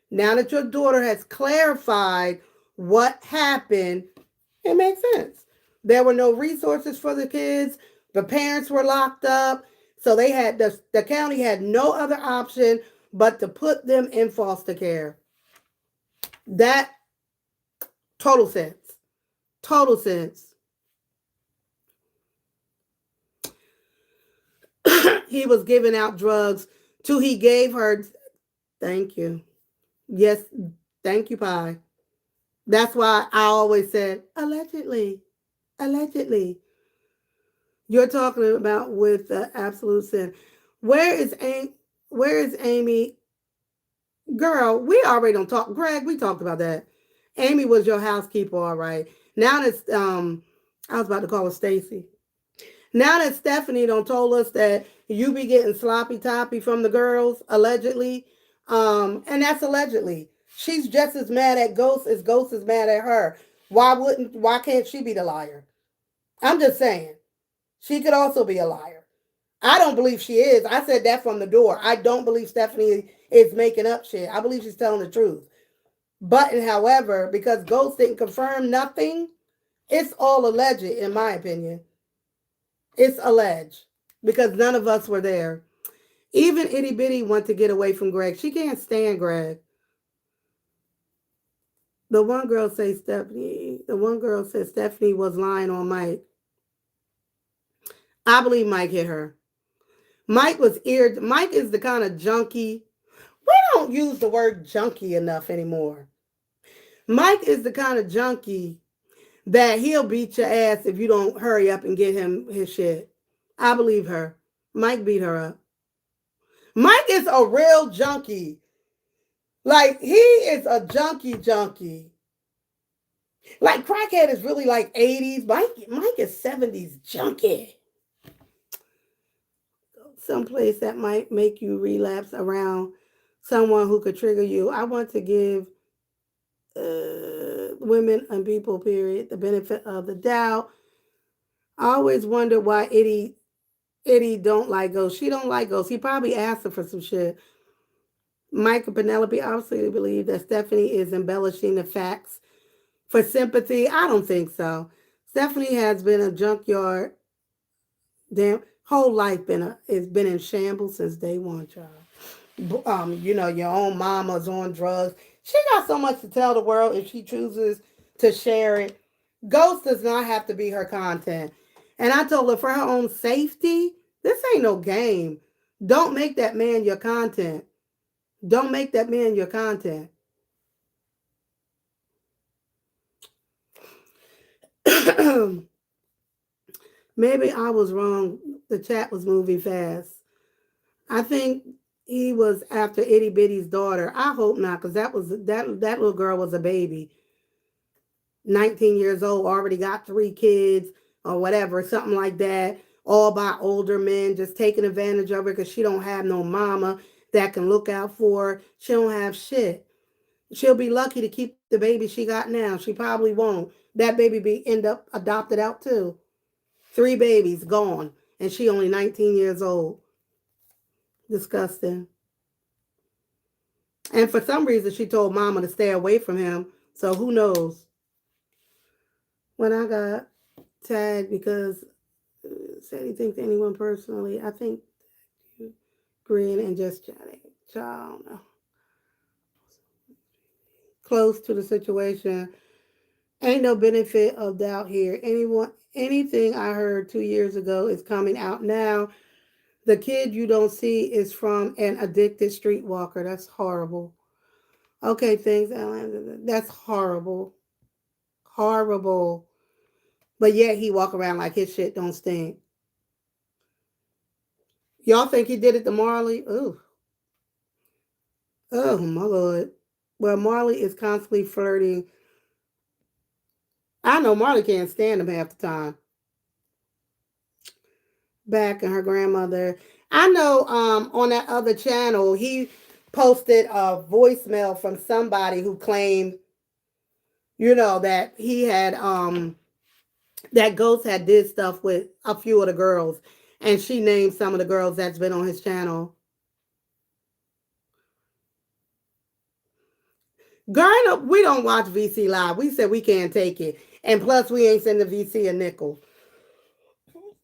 Now that your daughter has clarified what happened, it makes sense. There were no resources for the kids. The parents were locked up. So they had the county had no other option but to put them in foster care. That total sense. Total sense. He was giving out drugs till he gave her. Thank you. Yes, thank you, Pie. That's why I always said allegedly. Allegedly. You're talking about with absolute sin. Where is Amy? Where is Amy? Girl, we already don't talk. Greg, we talked about that. Amy was your housekeeper, all right. Now that I was about to call her Stacy. Now that Stephanie don't told us that you be getting sloppy toppy from the girls allegedly, and that's allegedly. She's just as mad at Ghost as Ghost is mad at her. Why can't she be the liar? I'm just saying. She could also be a liar. I don't believe she is. I said that from the door. I don't believe Stephanie is making up shit. I believe she's telling the truth. But, however, because Ghost didn't confirm nothing, it's all alleged, in my opinion. It's alleged. because none of us were there. Even Itty Bitty want to get away from Greg. She can't stand Greg. The one girl say Stephanie. The one girl said Stephanie was lying on Mike. I believe Mike hit her. Mike was eared. Mike is the kind of junkie. We don't use the word junkie enough anymore. Mike is the kind of junkie that he'll beat your ass if you don't hurry up and get him his shit. I believe her. Mike beat her up. Mike is a real junkie. Like, he is a junkie. Like, crackhead is really like 80s. Mike is 70s junkie. Someplace that might make you relapse around someone who could trigger you. I want to give women and people, period, the benefit of the doubt. I always wonder why Itty don't like ghosts. She don't like ghosts. He probably asked her for some shit. Mike and Penelope obviously believe that Stephanie is embellishing the facts for sympathy. I don't think so. Stephanie has been a junkyard. Damn, whole life been in shambles since day one, child. Your own mama's on drugs. She got so much to tell the world if she chooses to share it. Ghost does not have to be her content. And I told her for her own safety, this ain't no game. Don't make that man your content. Don't make that man your content. Maybe I was wrong. The chat was moving fast. I think he was after Itty Bitty's daughter. I hope not, because that little girl was a baby. 19 years old, already got 3 kids or whatever, something like that. All by older men, just taking advantage of her because she don't have no mama that can look out for her. She don't have shit. She'll be lucky to keep the baby she got now. She probably won't. That baby end up adopted out too. 3 babies gone, and she only 19 years old. Disgusting. And for some reason, she told mama to stay away from him. So who knows? When I got tagged because said he thinks anyone personally, I think grin and just chatting. Child, no. Close to the situation. Ain't no benefit of doubt here. Anything I heard 2 years ago is coming out now. The kid you don't see is from an addicted streetwalker. That's horrible. Okay, thanks, Alan. That's horrible. Horrible. But yet he walk around like his shit don't stink. Y'all think he did it to Marley? Ooh. Oh, my Lord. Well, Marley is constantly flirting. I know Marley can't stand him half the time. Back and her grandmother. I know on that other channel, he posted a voicemail from somebody who claimed, that he had that Ghost had did stuff with a few of the girls. And she named some of the girls that's been on his channel. Girl, we don't watch VC Live. We said we can't take it. And plus, we ain't sending VC a nickel.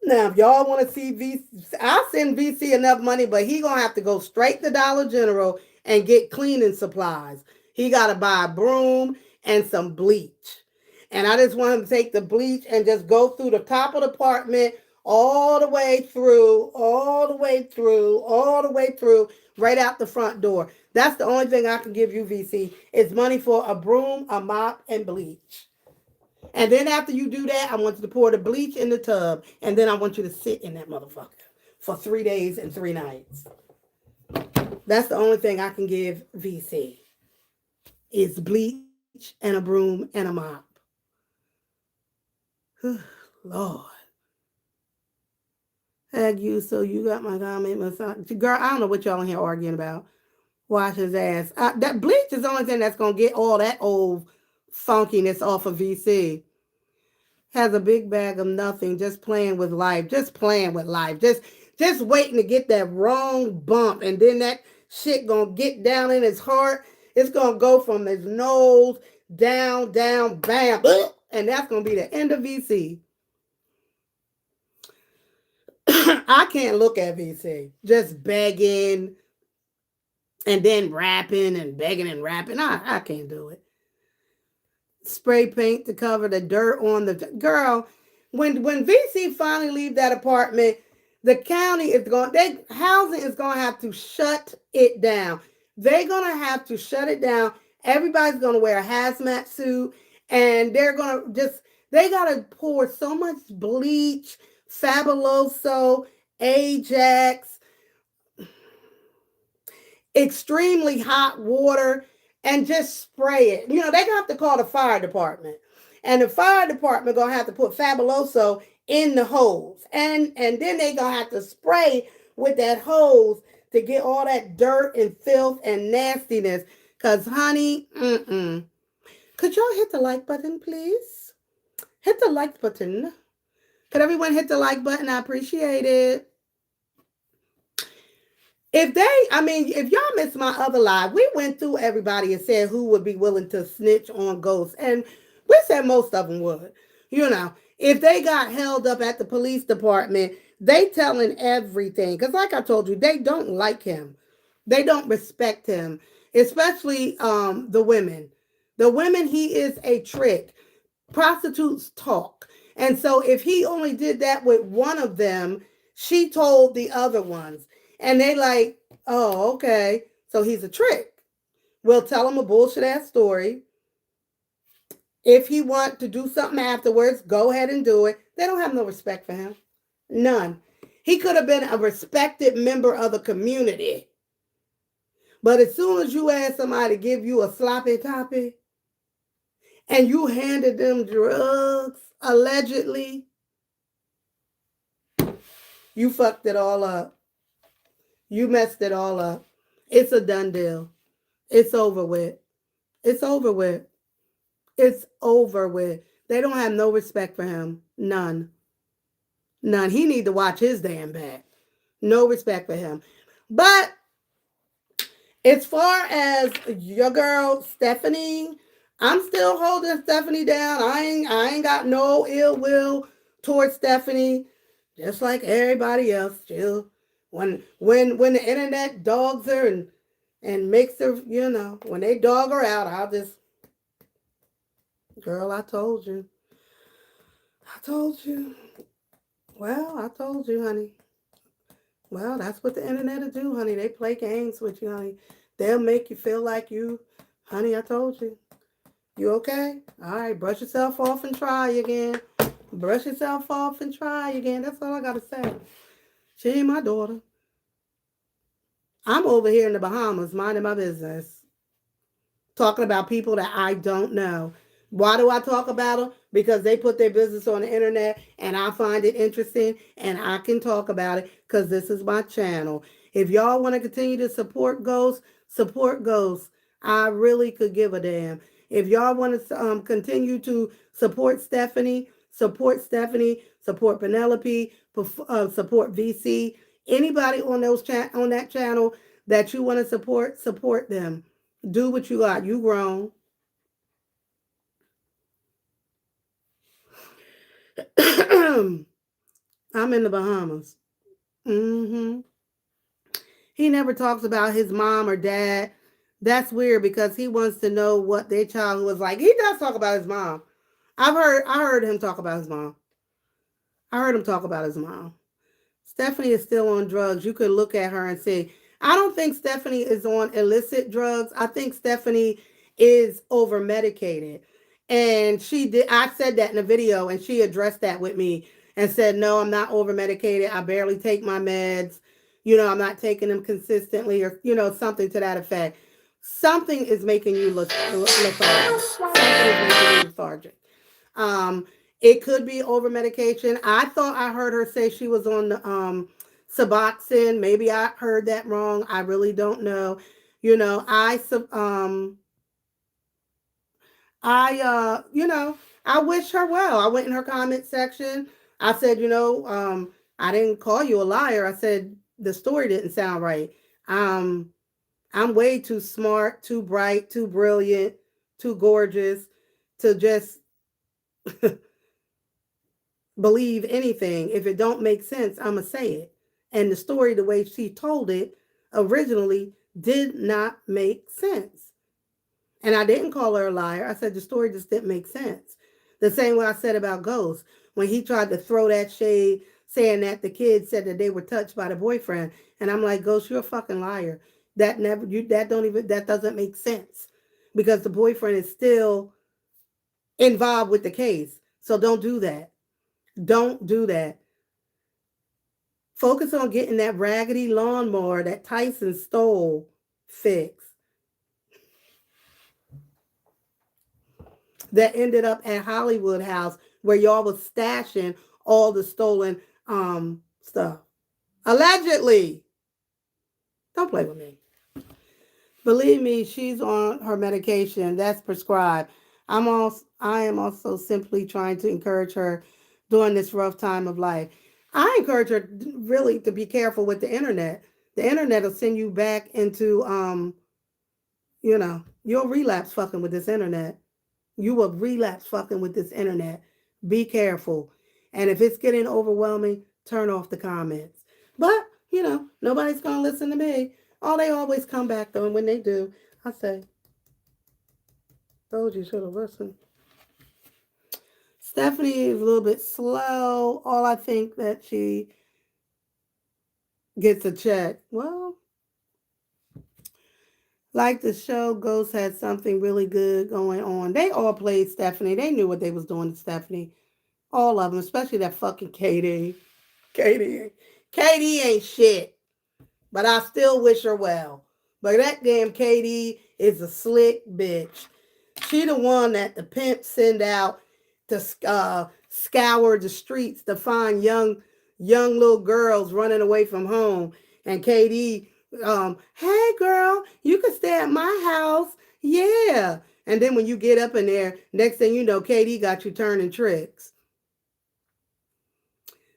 Now, if y'all want to see VC, I'll send VC enough money, but he going to have to go straight to Dollar General and get cleaning supplies. He got to buy a broom and some bleach. And I just want him to take the bleach and just go through the top of the apartment all the way through, right out the front door. That's the only thing I can give you, VC. It's money for a broom, a mop, and bleach. And then after you do that, I want you to pour the bleach in the tub. And then I want you to sit in that motherfucker for 3 days and 3 nights. That's the only thing I can give VC. Is bleach and a broom and a mop. Lord. Had you, so you got my comment. Girl, I don't know what y'all in here arguing about. Wash his ass. That bleach is the only thing that's going to get all that old funkiness off of VC. Has a big bag of nothing, just playing with life. Just waiting to get that wrong bump. And then that shit going to get down in his heart. It's going to go from his nose down, bam. And that's going to be the end of VC. I can't look at VC just begging and then rapping and begging and rapping. I can't do it. Spray paint to cover the dirt on the girl. When VC finally leave that apartment, the county is going. They housing is going to have to shut it down. They're going to have to shut it down. Everybody's going to wear a hazmat suit, and they're going to just. They got to pour so much bleach, Fabuloso, Ajax, extremely hot water, and just spray it. You know, they're gonna have to call the fire department. And the fire department gonna have to put Fabuloso in the hose. And then they gonna have to spray with that hose to get all that dirt and filth and nastiness. Cause honey, could y'all hit the like button, please? Hit the like button. Could everyone hit the like button? I appreciate it. If y'all missed my other live, we went through everybody and said who would be willing to snitch on ghosts. And we said most of them would. You know, if they got held up at the police department, they telling everything. Because like I told you, they don't like him. They don't respect him, especially the women. The women, he is a trick. Prostitutes talk. And so if he only did that with one of them, she told the other ones. And they like, oh, okay. So he's a trick. We'll tell him a bullshit ass story. If he want to do something afterwards, go ahead and do it. They don't have no respect for him. None. He could have been a respected member of the community. But as soon as you ask somebody to give you a sloppy toppy and you handed them drugs, allegedly, you fucked it all up. You messed it all up. It's a done deal. It's over with. It's over with. It's over with. They don't have no respect for him. None. None. He need to watch his damn back. No respect for him. But as far as your girl Stephanie, I'm still holding Stephanie down. I ain't got no ill will towards Stephanie. Just like everybody else. Still, when the internet dogs her and makes her, you know, when they dog her out, I'll just, girl, I told you. I told you. Well, I told you, honey. Well, that's what the internet will do, honey. They play games with you, honey. They'll make you feel like you, honey, I told you. You okay? All right, brush yourself off and try again. Brush yourself off and try again. That's all I got to say. She ain't my daughter. I'm over here in the Bahamas minding my business. Talking about people that I don't know. Why do I talk about them? Because they put their business on the internet and I find it interesting and I can talk about it because this is my channel. If y'all want to continue to support ghosts, support ghosts. I really could give a damn. If y'all want to continue to support Stephanie, support Penelope, support VC. Anybody on on that channel that you want to support them. Do what you got. You grown. I'm in the Bahamas. Mm-hmm. He never talks about his mom or dad. That's weird because he wants to know what their childhood was like. He does talk about his mom. I heard him talk about his mom. I heard him talk about his mom. Stephanie is still on drugs. You could look at her and say, I don't think Stephanie is on illicit drugs. I think Stephanie is over medicated. And she did, I said that in a video and she addressed that with me and said, no, I'm not over medicated. I barely take my meds. You know, I'm not taking them consistently or, you know, something to that effect. Something is making you lethargic. Something is making you lethargic. Um, it could be over medication. I thought I heard her say she was on the Suboxone. Maybe I heard that wrong. I really don't know. You know, you know, I wish her well. I went in her comment section. I said, you know, I didn't call you a liar. I said the story didn't sound right. Um, I'm way too smart, too bright, too brilliant, too gorgeous to just believe anything. If it don't make sense, I'ma say it. And the story, the way she told it originally, did not make sense. And I didn't call her a liar. I said the story just didn't make sense. The same way I said about Ghost when he tried to throw that shade, saying that the kids said that they were touched by the boyfriend, and I'm like, Ghost, you're a fucking liar. That never you that don't even that doesn't make sense because the boyfriend is still involved with the case. So don't do that. Don't do that. Focus on getting that raggedy lawnmower that Tyson stole fixed. That ended up at Hollywood House where y'all was stashing all the stolen stuff. Allegedly. Don't play with me. Believe me, she's on her medication. That's prescribed. I am also simply trying to encourage her during this rough time of life. I encourage her really to be careful with the internet. The internet will send you back into you'll relapse fucking with this internet. You will relapse fucking with this internet. Be careful. And if it's getting overwhelming, turn off the comments. But, nobody's going to listen to me. Oh, they always come back though. And when they do, I say, told you should have listened. Stephanie is a little bit slow. All I think that she gets a check. Well, like the show, Ghost had something really good going on. They all played Stephanie. They knew what they was doing to Stephanie. All of them, especially that fucking Katie. Katie ain't shit. But I still wish her well. But that damn Katie is a slick bitch. She the one that the pimp send out to scour the streets to find young little girls running away from home. And Katie, hey girl, you can stay at my house. Yeah. And then when you get up in there, next thing you know, Katie got you turning tricks.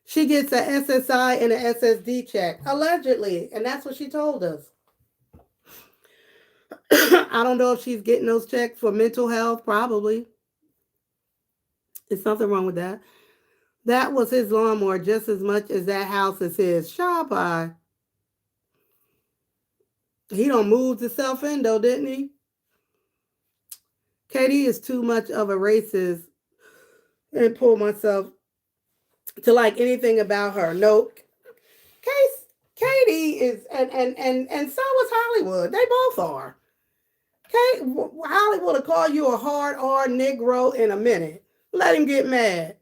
She gets a SSI and an SSD check, allegedly. And that's what she told us. I don't know if she's getting those checks for mental health, probably. There's nothing wrong with that. That was his lawnmower just as much as that house is his. Shabbai. He don't move himself in though, didn't he? Katie is too much of a racist and pull myself to like anything about her. Nope. Katie is and so is Hollywood. They both are. Hollywood will call you a hard R Negro in a minute. Let him get mad.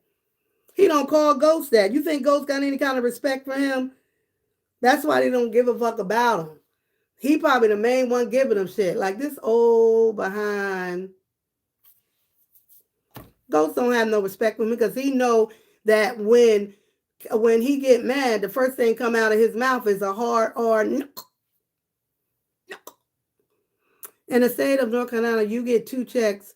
He don't call Ghost that. You think Ghost got any kind of respect for him? That's why they don't give a fuck about him. He probably the main one giving them shit. Like this old behind. Ghost don't have no respect for him because he know that when he get mad, the first thing come out of his mouth is a hard R. In the state of North Carolina, you get 2 checks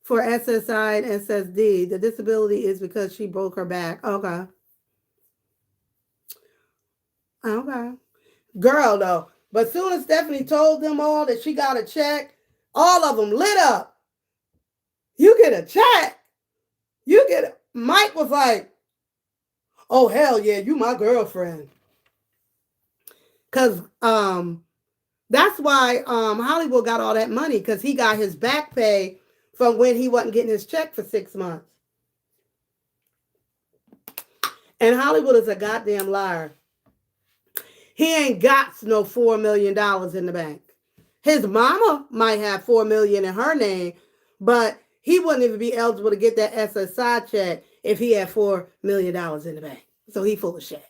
for SSI and SSD. The disability is because she broke her back. Okay. Girl, though. But soon as Stephanie told them all that she got a check, all of them lit up. You get a check. Mike was like, oh, hell yeah, you my girlfriend. Because that's why Hollywood got all that money, because he got his back pay from when he wasn't getting his check for 6 months. And Hollywood is a goddamn liar. He ain't got no $4 million in the bank. His mama might have $4 million in her name, but he wouldn't even be eligible to get that SSI check if he had $4 million in the bank. So he full of shit.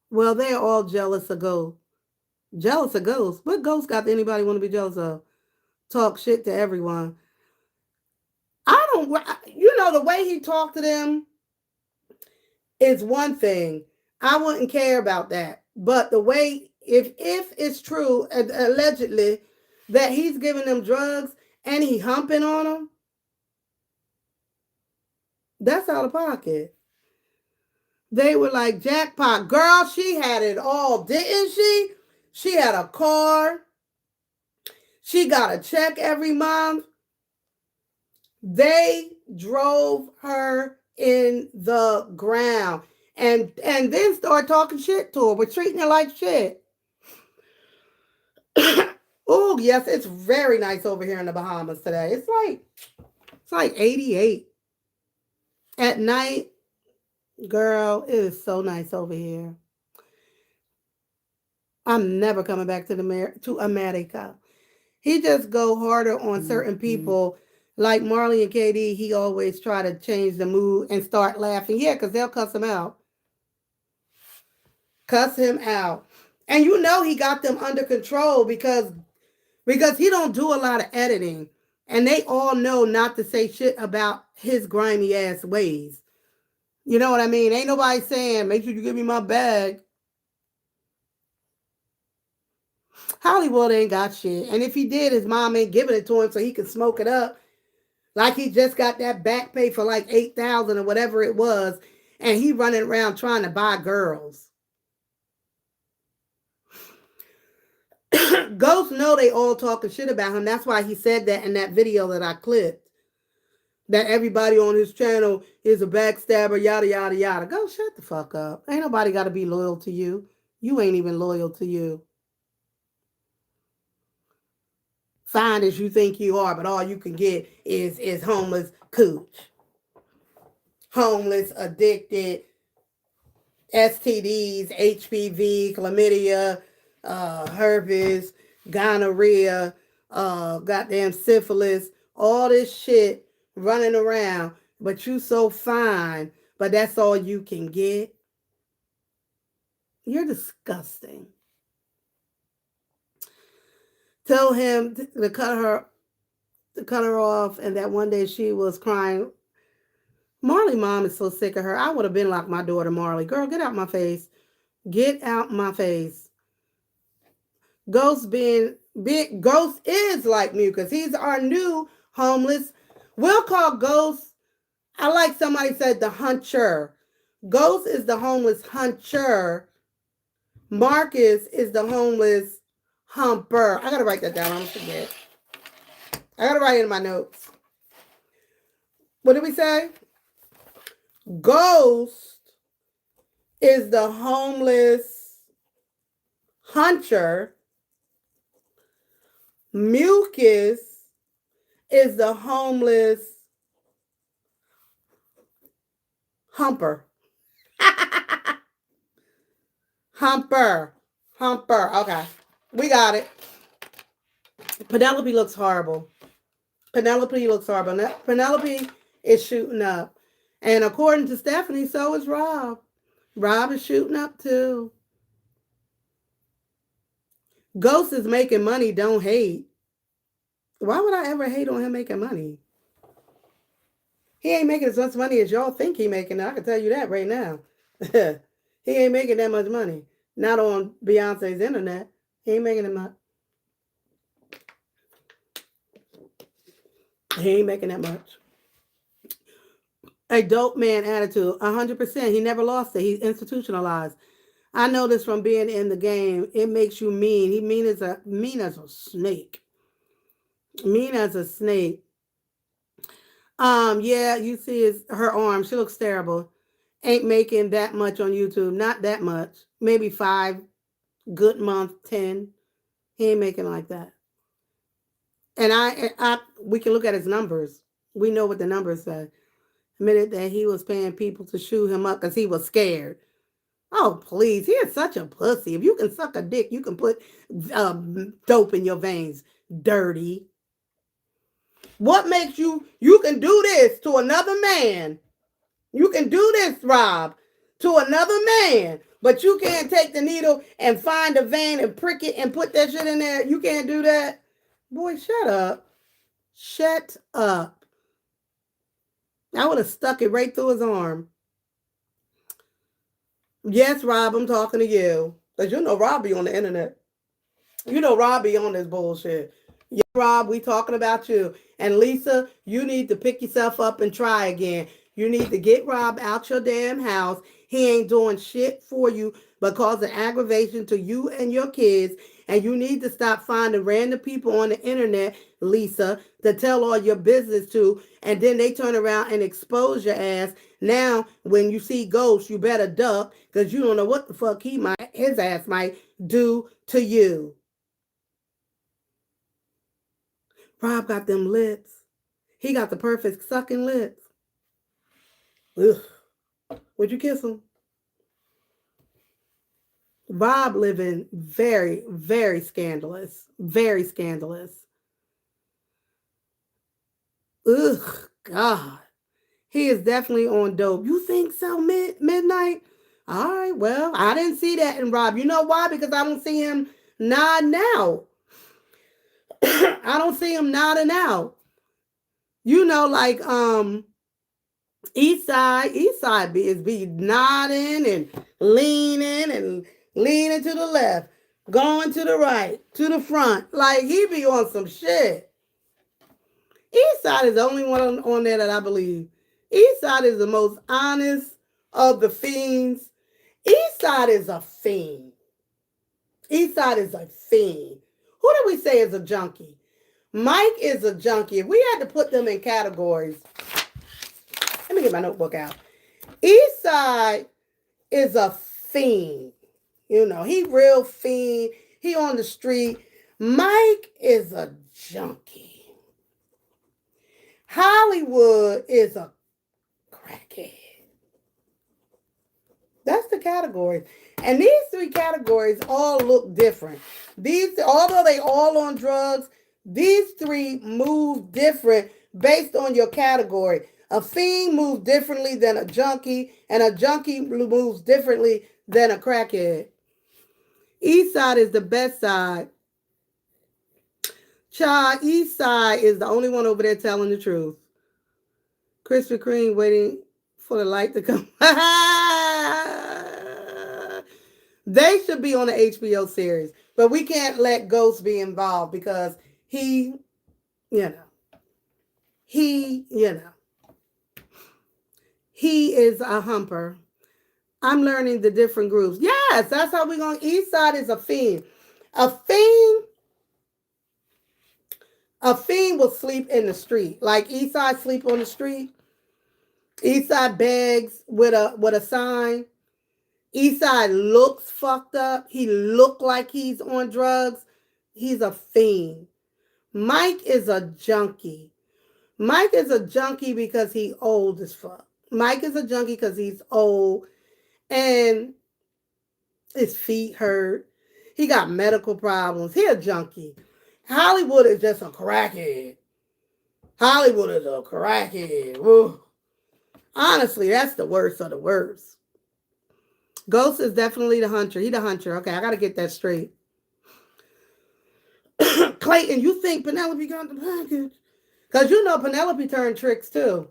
Well, they're all jealous of Ghost. Jealous of Ghost? What Ghost got anybody want to be jealous of? Talk shit to everyone. The way he talked to them is one thing. I wouldn't care about that. But the way, if it's true, allegedly, that he's giving them drugs and he humping on them, that's out of pocket. They were like, jackpot. Girl, she had it all, didn't she? She had a car. She got a check every month. They drove her in the ground. And then start talking shit to her. We're treating her like shit. Oh, yes, it's very nice over here in the Bahamas today. It's like 88 at night. Girl, it is so nice over here. I'm never coming back to America. He just go harder on certain people. Like Marley and KD, he always try to change the mood and start laughing. Yeah, because they'll cuss him out. Cuss him out. And you know he got them under control because he don't do a lot of editing. And they all know not to say shit about his grimy ass ways. You know what I mean? Ain't nobody saying, make sure you give me my bag. Hollywood ain't got shit. And if he did, his mom ain't giving it to him so he could smoke it up. Like he just got that back pay for like 8,000 or whatever it was. And he running around trying to buy girls. Ghosts know they all talking shit about him. That's why he said that in that video that I clipped. That everybody on his channel is a backstabber, yada, yada, yada. Go shut the fuck up. Ain't nobody got to be loyal to you. You ain't even loyal to you. Fine as you think you are, but all you can get is homeless cooch. Homeless, addicted, STDs, HPV, chlamydia, herpes, gonorrhea, goddamn syphilis, all this shit running around, but you so fine, but that's all you can get. You're disgusting. Tell him to cut her off, and that one day she was crying. Marley mom is so sick of her. I would have been like my daughter Marley. Girl, get out my face. Get out my face. Ghost Ghost is like Mucus. He's our new homeless. We'll call Ghost. I like somebody said the huncher. Ghost is the homeless huncher. Marcus is the homeless humper. I gotta write that down. I'm gonna forget. I gotta write it in my notes. What did we say? Ghost is the homeless hunter. Mucus is the homeless humper. Humper. Okay. We got it. Penelope looks horrible. Penelope is shooting up. And according to Stephanie, so is Rob. Rob is shooting up too. Ghost is making money, don't hate. Why would I ever hate on him making money? He ain't making as much money as y'all think he making. I can tell you that right now. He ain't making that much money. Not on Beyonce's internet. He ain't making that much. He ain't making that much. A dope man attitude, 100%. He never lost it. He's institutionalized. I know this from being in the game. It makes you mean. He mean as a snake. Mean as a snake. Yeah, you see her arm. She looks terrible. Ain't making that much on YouTube. Not that much. Maybe 5 good month, 10. He ain't making like that. And we can look at his numbers. We know what the numbers say. The minute that he was paying people to shoot him up because he was scared. Oh, please. He is such a pussy. If you can suck a dick, you can put dope in your veins. Dirty. What makes you can do this to another man? You can do this, Rob, to another man. But you can't take the needle and find a vein and prick it and put that shit in there. You can't do that. Boy, shut up. Shut up. I would have stuck it right through his arm. Yes, Rob, I'm talking to you. Because you know Rob be on the internet. You know Rob be on this bullshit. Yeah, Rob, we talking about you. And Lisa, you need to pick yourself up and try again. You need to get Rob out your damn house. He ain't doing shit for you. but causing aggravation to you and your kids. And you need to stop finding random people on the internet, Lisa, to tell all your business to. And then they turn around and expose your ass. Now, when you see ghosts, you better duck because you don't know what the fuck his ass might do to you. Rob got them lips. He got the perfect sucking lips. Ugh. Would you kiss him? Rob living very, very scandalous. Very scandalous. Ugh, God. He is definitely on dope. You think so, midnight? All right, well, I didn't see that in Rob. You know why? Because I don't see him nodding out. I don't see him nodding out. You know, like East Side be nodding and leaning to the left, going to the right, to the front. Like he be on some shit. East Side is the only one on there that I believe. East Side is the most honest of the fiends. East Side is a fiend. East Side is a fiend. Who do we say is a junkie? Mike is a junkie. If we had to put them in categories, let me get my notebook out. East Side is a fiend. You know, he real fiend. He on the street. Mike is a junkie. Hollywood is a crackhead. That's the categories. And these three categories all look different. Although they all on drugs, these three move different based on your category. A fiend moves differently than a junkie, and a junkie moves differently than a crackhead. East Side is the best side. Child, East Side is the only one over there telling the truth. Krispy Kreme waiting for the light to come. They should be on the HBO series, but we can't let Ghost be involved because he is a humper. I'm learning the different groups. Yes, that's how we're going. East Side is a fiend. A fiend will sleep in the street. Like East Side sleep on the street. East Side begs with a sign. East Side looks fucked up. He look like he's on drugs. He's a fiend. Mike is a junkie. Mike is a junkie because he old as fuck. Mike is a junkie because he's old and his feet hurt. He got medical problems. He a junkie. Hollywood is just a crackhead. Hollywood is a crackhead. Woo. Honestly, that's the worst of the worst. Ghost is definitely the hunter. He the hunter. Okay, I got to get that straight. Clayton, you think Penelope got the package? Because you know Penelope turned tricks too.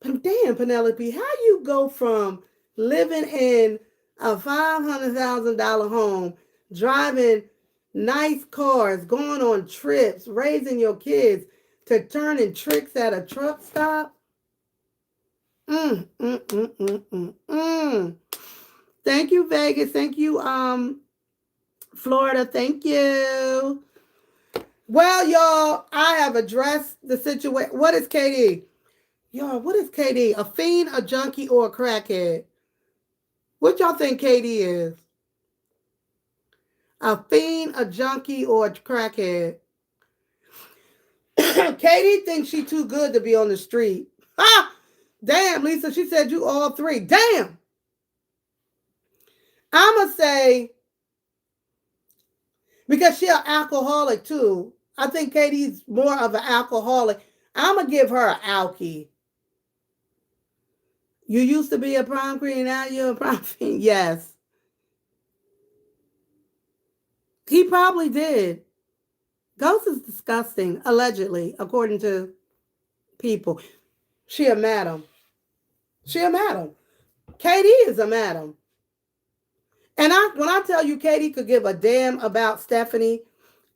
But damn, Penelope, how you go from living in a $500,000 home, driving nice cars, going on trips, raising your kids, to turning tricks at a truck stop? Thank you, Vegas. Thank you, Florida. Thank you. Well, y'all, I have addressed the situation. What is KD? Y'all, what is KD? A fiend, a junkie, or a crackhead? What y'all think KD is? A fiend, a junkie, or a crackhead? KD thinks she too good to be on the street. Ah! Damn, Lisa, she said you all three. Damn. I'ma say, because she an alcoholic too. I think Katie's more of an alcoholic. I'ma give her an alky. You used to be a prom queen, now you're a prom queen. Yes. He probably did. Ghost is disgusting, allegedly, according to people. She a madam. She a madam. Katie is a madam. And when I tell you Katie could give a damn about Stephanie,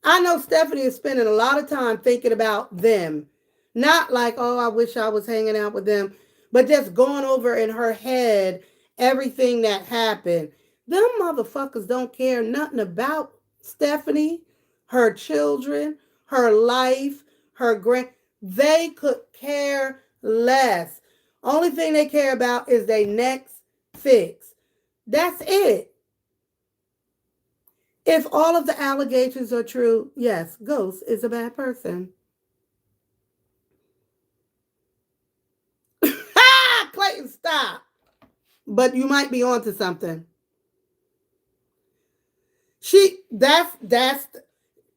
I know Stephanie is spending a lot of time thinking about them. Not like, oh, I wish I was hanging out with them, but just going over in her head everything that happened. Them motherfuckers don't care nothing about Stephanie, her children, her life, her grand. They could care less. Only thing they care about is their next fix. That's it. If all of the allegations are true, yes, Ghost is a bad person. Ha! Clayton, stop. But you might be onto something. That's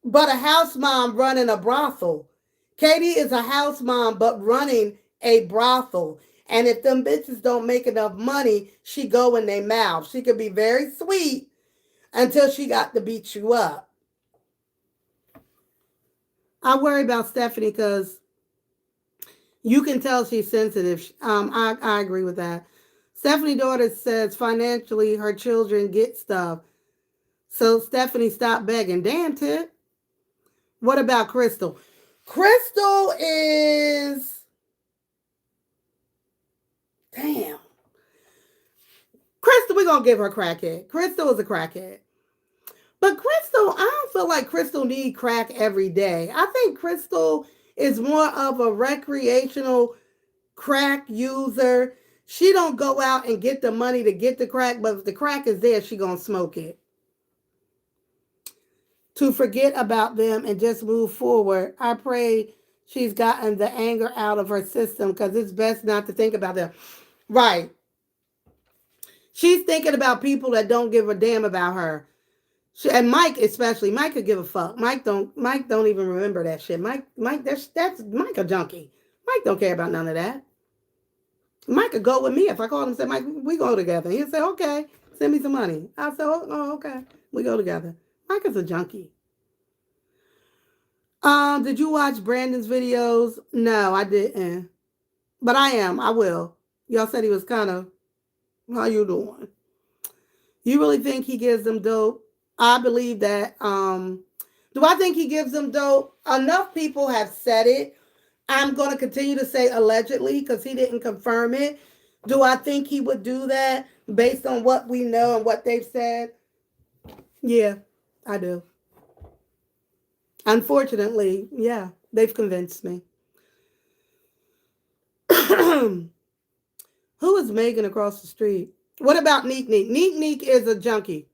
but a house mom running a brothel. Katie is a house mom but running a brothel. And if them bitches don't make enough money, she go in their mouth. She could be very sweet until she got to beat you up. I worry about Stephanie because you can tell she's sensitive. I agree with that. Stephanie daughter says financially her children get stuff. So Stephanie stopped begging. Damn Tit. What about Crystal? Crystal is damn. Crystal, we're gonna give her crackhead. Crystal is a crackhead. But Crystal, I don't feel like Crystal need crack every day. I think Crystal is more of a recreational crack user. She don't go out and get the money to get the crack, but if the crack is there, she gonna smoke it. To forget about them and just move forward. I pray she's gotten the anger out of her system because it's best not to think about them. Right. She's thinking about people that don't give a damn about her. And Mike especially. Mike could give a fuck. Mike don't even remember that shit. Mike, that's Mike a junkie. Mike don't care about none of that. Mike could go with me if I called him and said, Mike, we go together. He'd say, okay, send me some money. I said, oh, okay, we go together. Mike is a junkie. Did you watch Brandon's videos? No, I didn't. But I am. I will. Y'all said he was kind of, how you doing? You really think he gives them dope? I believe that. Do I think he gives them dope? Enough people have said it. I'm going to continue to say allegedly because he didn't confirm it. Do I think he would do that based on what we know and what they've said? Yeah, I do. Unfortunately, yeah, they've convinced me. Who is Megan across the street? What about Neek Neek? Neek Neek is a junkie.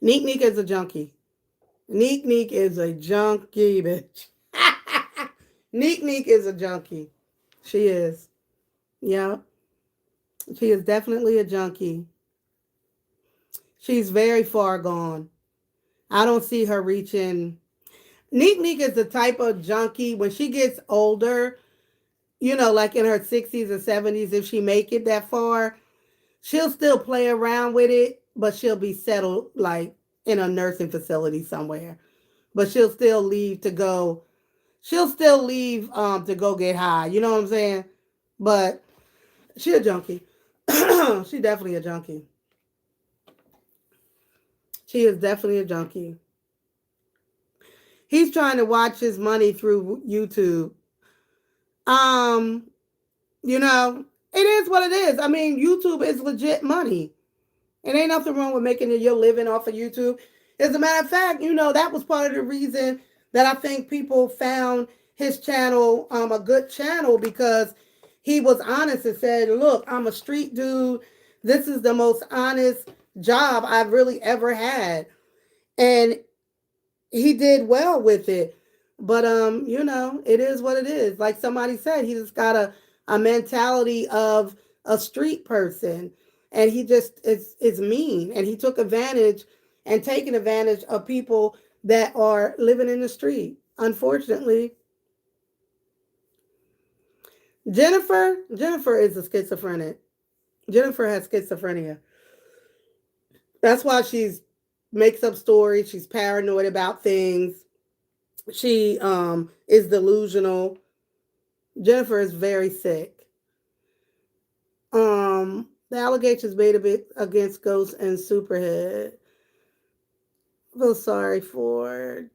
Neek Neek is a junkie. Neek Neek is a junkie, bitch. Neek Neek is a junkie. She is. Yeah. She is definitely a junkie. She's very far gone. I don't see her reaching. Neek Neek is the type of junkie when she gets older, like in her 60s or 70s, if she make it that far, she'll still play around with it, but she'll be settled like in a nursing facility somewhere. But she'll still leave to go get high. You know what I'm saying? But she a junkie. She definitely a junkie. She is definitely a junkie. He's trying to watch his money through YouTube. Um, it is what it is. I mean, YouTube is legit money. It ain't nothing wrong with making your living off of YouTube. As a matter of fact, that was part of the reason that I think people found his channel a good channel because he was honest and said, look, I'm a street dude. This is the most honest job I've really ever had. And he did well with it. But it is what it is. Like somebody said, he just got a mentality of a street person. And he just is mean. And he took advantage and taken advantage of people that are living in the street. Unfortunately. Jennifer is a schizophrenic. Jennifer has schizophrenia. That's why she's makes up stories. She's paranoid about things. She is delusional. Jennifer is very sick. The allegations made a bit against Ghost and Superhead. I feel sorry for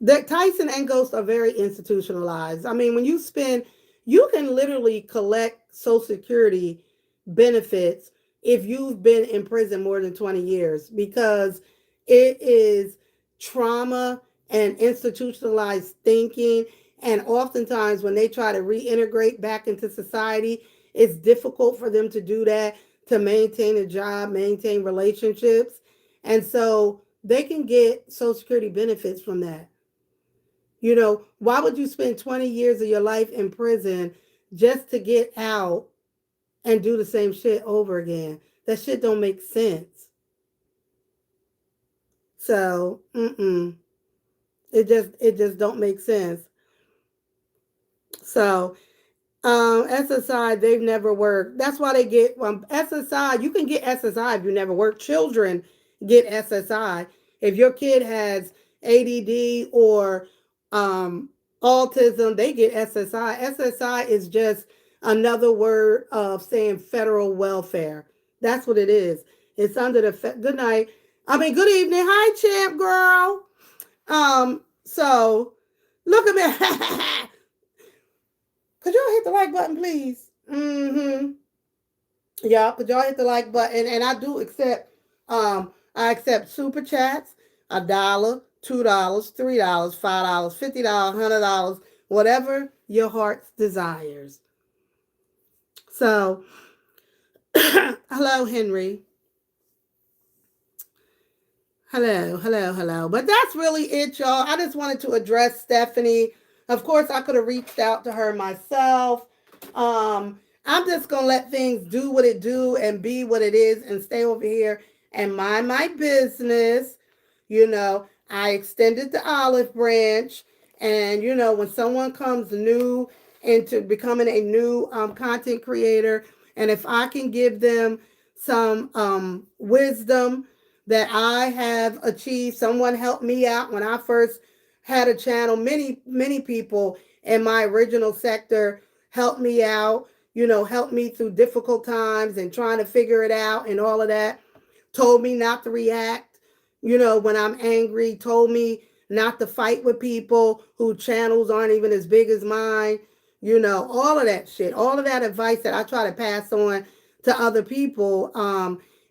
that. Tyson and Ghost are very institutionalized. I mean, when you spend You can literally collect Social Security benefits if you've been in prison more than 20 years because it is trauma and institutionalized thinking. And oftentimes, when they try to reintegrate back into society, it's difficult for them to do that, to maintain a job, maintain relationships. And so they can get Social Security benefits from that. Why would you spend 20 years of your life in prison just to get out and do the same shit over again? That shit don't make sense. So, it just don't make sense. So, SSI, they've never worked. That's why they get SSI. You can get SSI if you never worked. Children get SSI. If your kid has ADD or um, autism, they get SSI. SSI is just another word of saying federal welfare. That's what it is. It's under the good night. I mean, good evening. Hi, champ girl. So look at me. Could y'all hit the like button, please? Yeah, could y'all hit the like button? And I do accept I accept super chats, $1, $2, $3, $5, $50, $100, whatever your heart's desires. So hello, Henry. Hello, hello, hello. But that's really it, y'all. I just wanted to address Stephanie. Of course, I could have reached out to her myself. I'm just gonna let things do what it do and be what it is and stay over here and mind my business. I extended the olive branch, and when someone comes new into becoming a new content creator, and if I can give them some wisdom that I have achieved. Someone helped me out when I first had a channel. Many people in my original sector helped me out, helped me through difficult times and trying to figure it out and all of that. Told me not to react, when I'm angry, told me not to fight with people whose channels aren't even as big as mine, all of that shit, all of that advice that I try to pass on to other people.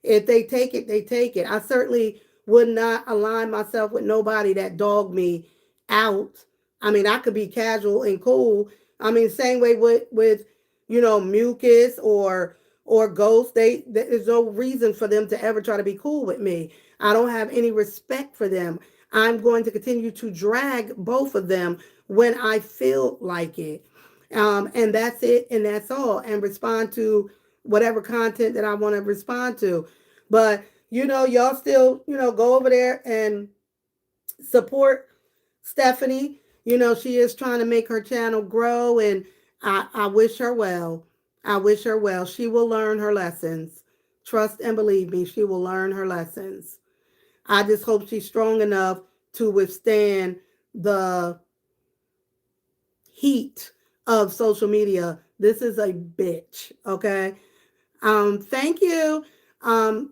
If they take it, they take it. I certainly would not align myself with nobody that dogged me out. I mean, I could be casual and cool. I mean, same way with mucus or ghost. There's no reason for them to ever try to be cool with me. I don't have any respect for them. I'm going to continue to drag both of them when I feel like it. And that's it, and that's all, and respond to whatever content that I want to respond to. But y'all still, go over there and support Stephanie. She is trying to make her channel grow, and I wish her well. I wish her well. She will learn her lessons. Trust and believe me, she will learn her lessons. I just hope she's strong enough to withstand the heat of social media. This is a bitch, okay? Thank you.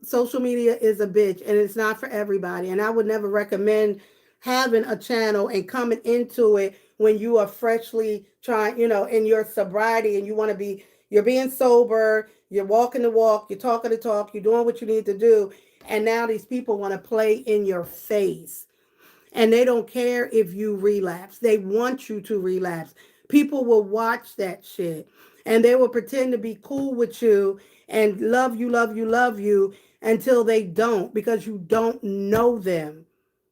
Social media is a bitch and it's not for everybody. And I would never recommend having a channel and coming into it when you are freshly trying, in your sobriety and you're being sober, you're walking the walk, you're talking the talk, you're doing what you need to do. And now these people want to play in your face. And they don't care if you relapse. They want you to relapse. People will watch that shit and they will pretend to be cool with you and love you, love you, love you until they don't, because you don't know them.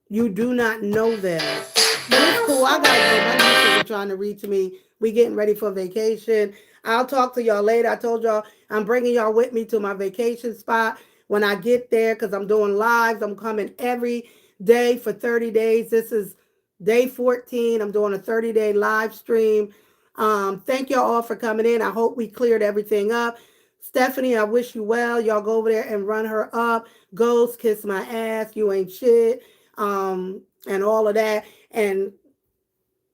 You do not know them. But it's cool. I gotta go. My nieces are trying to reach me. We getting ready for vacation. I'll talk to y'all later. I told y'all I'm bringing y'all with me to my vacation spot when I get there because I'm doing lives. I'm coming every day for 30 days. This is day 14. I'm doing a 30-day live stream. Thank y'all all for coming in. I hope we cleared everything up. Stephanie, I wish you well. Y'all go over there and run her up. Ghost, kiss my ass. You ain't shit. And all of that. And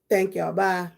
thank y'all. Bye.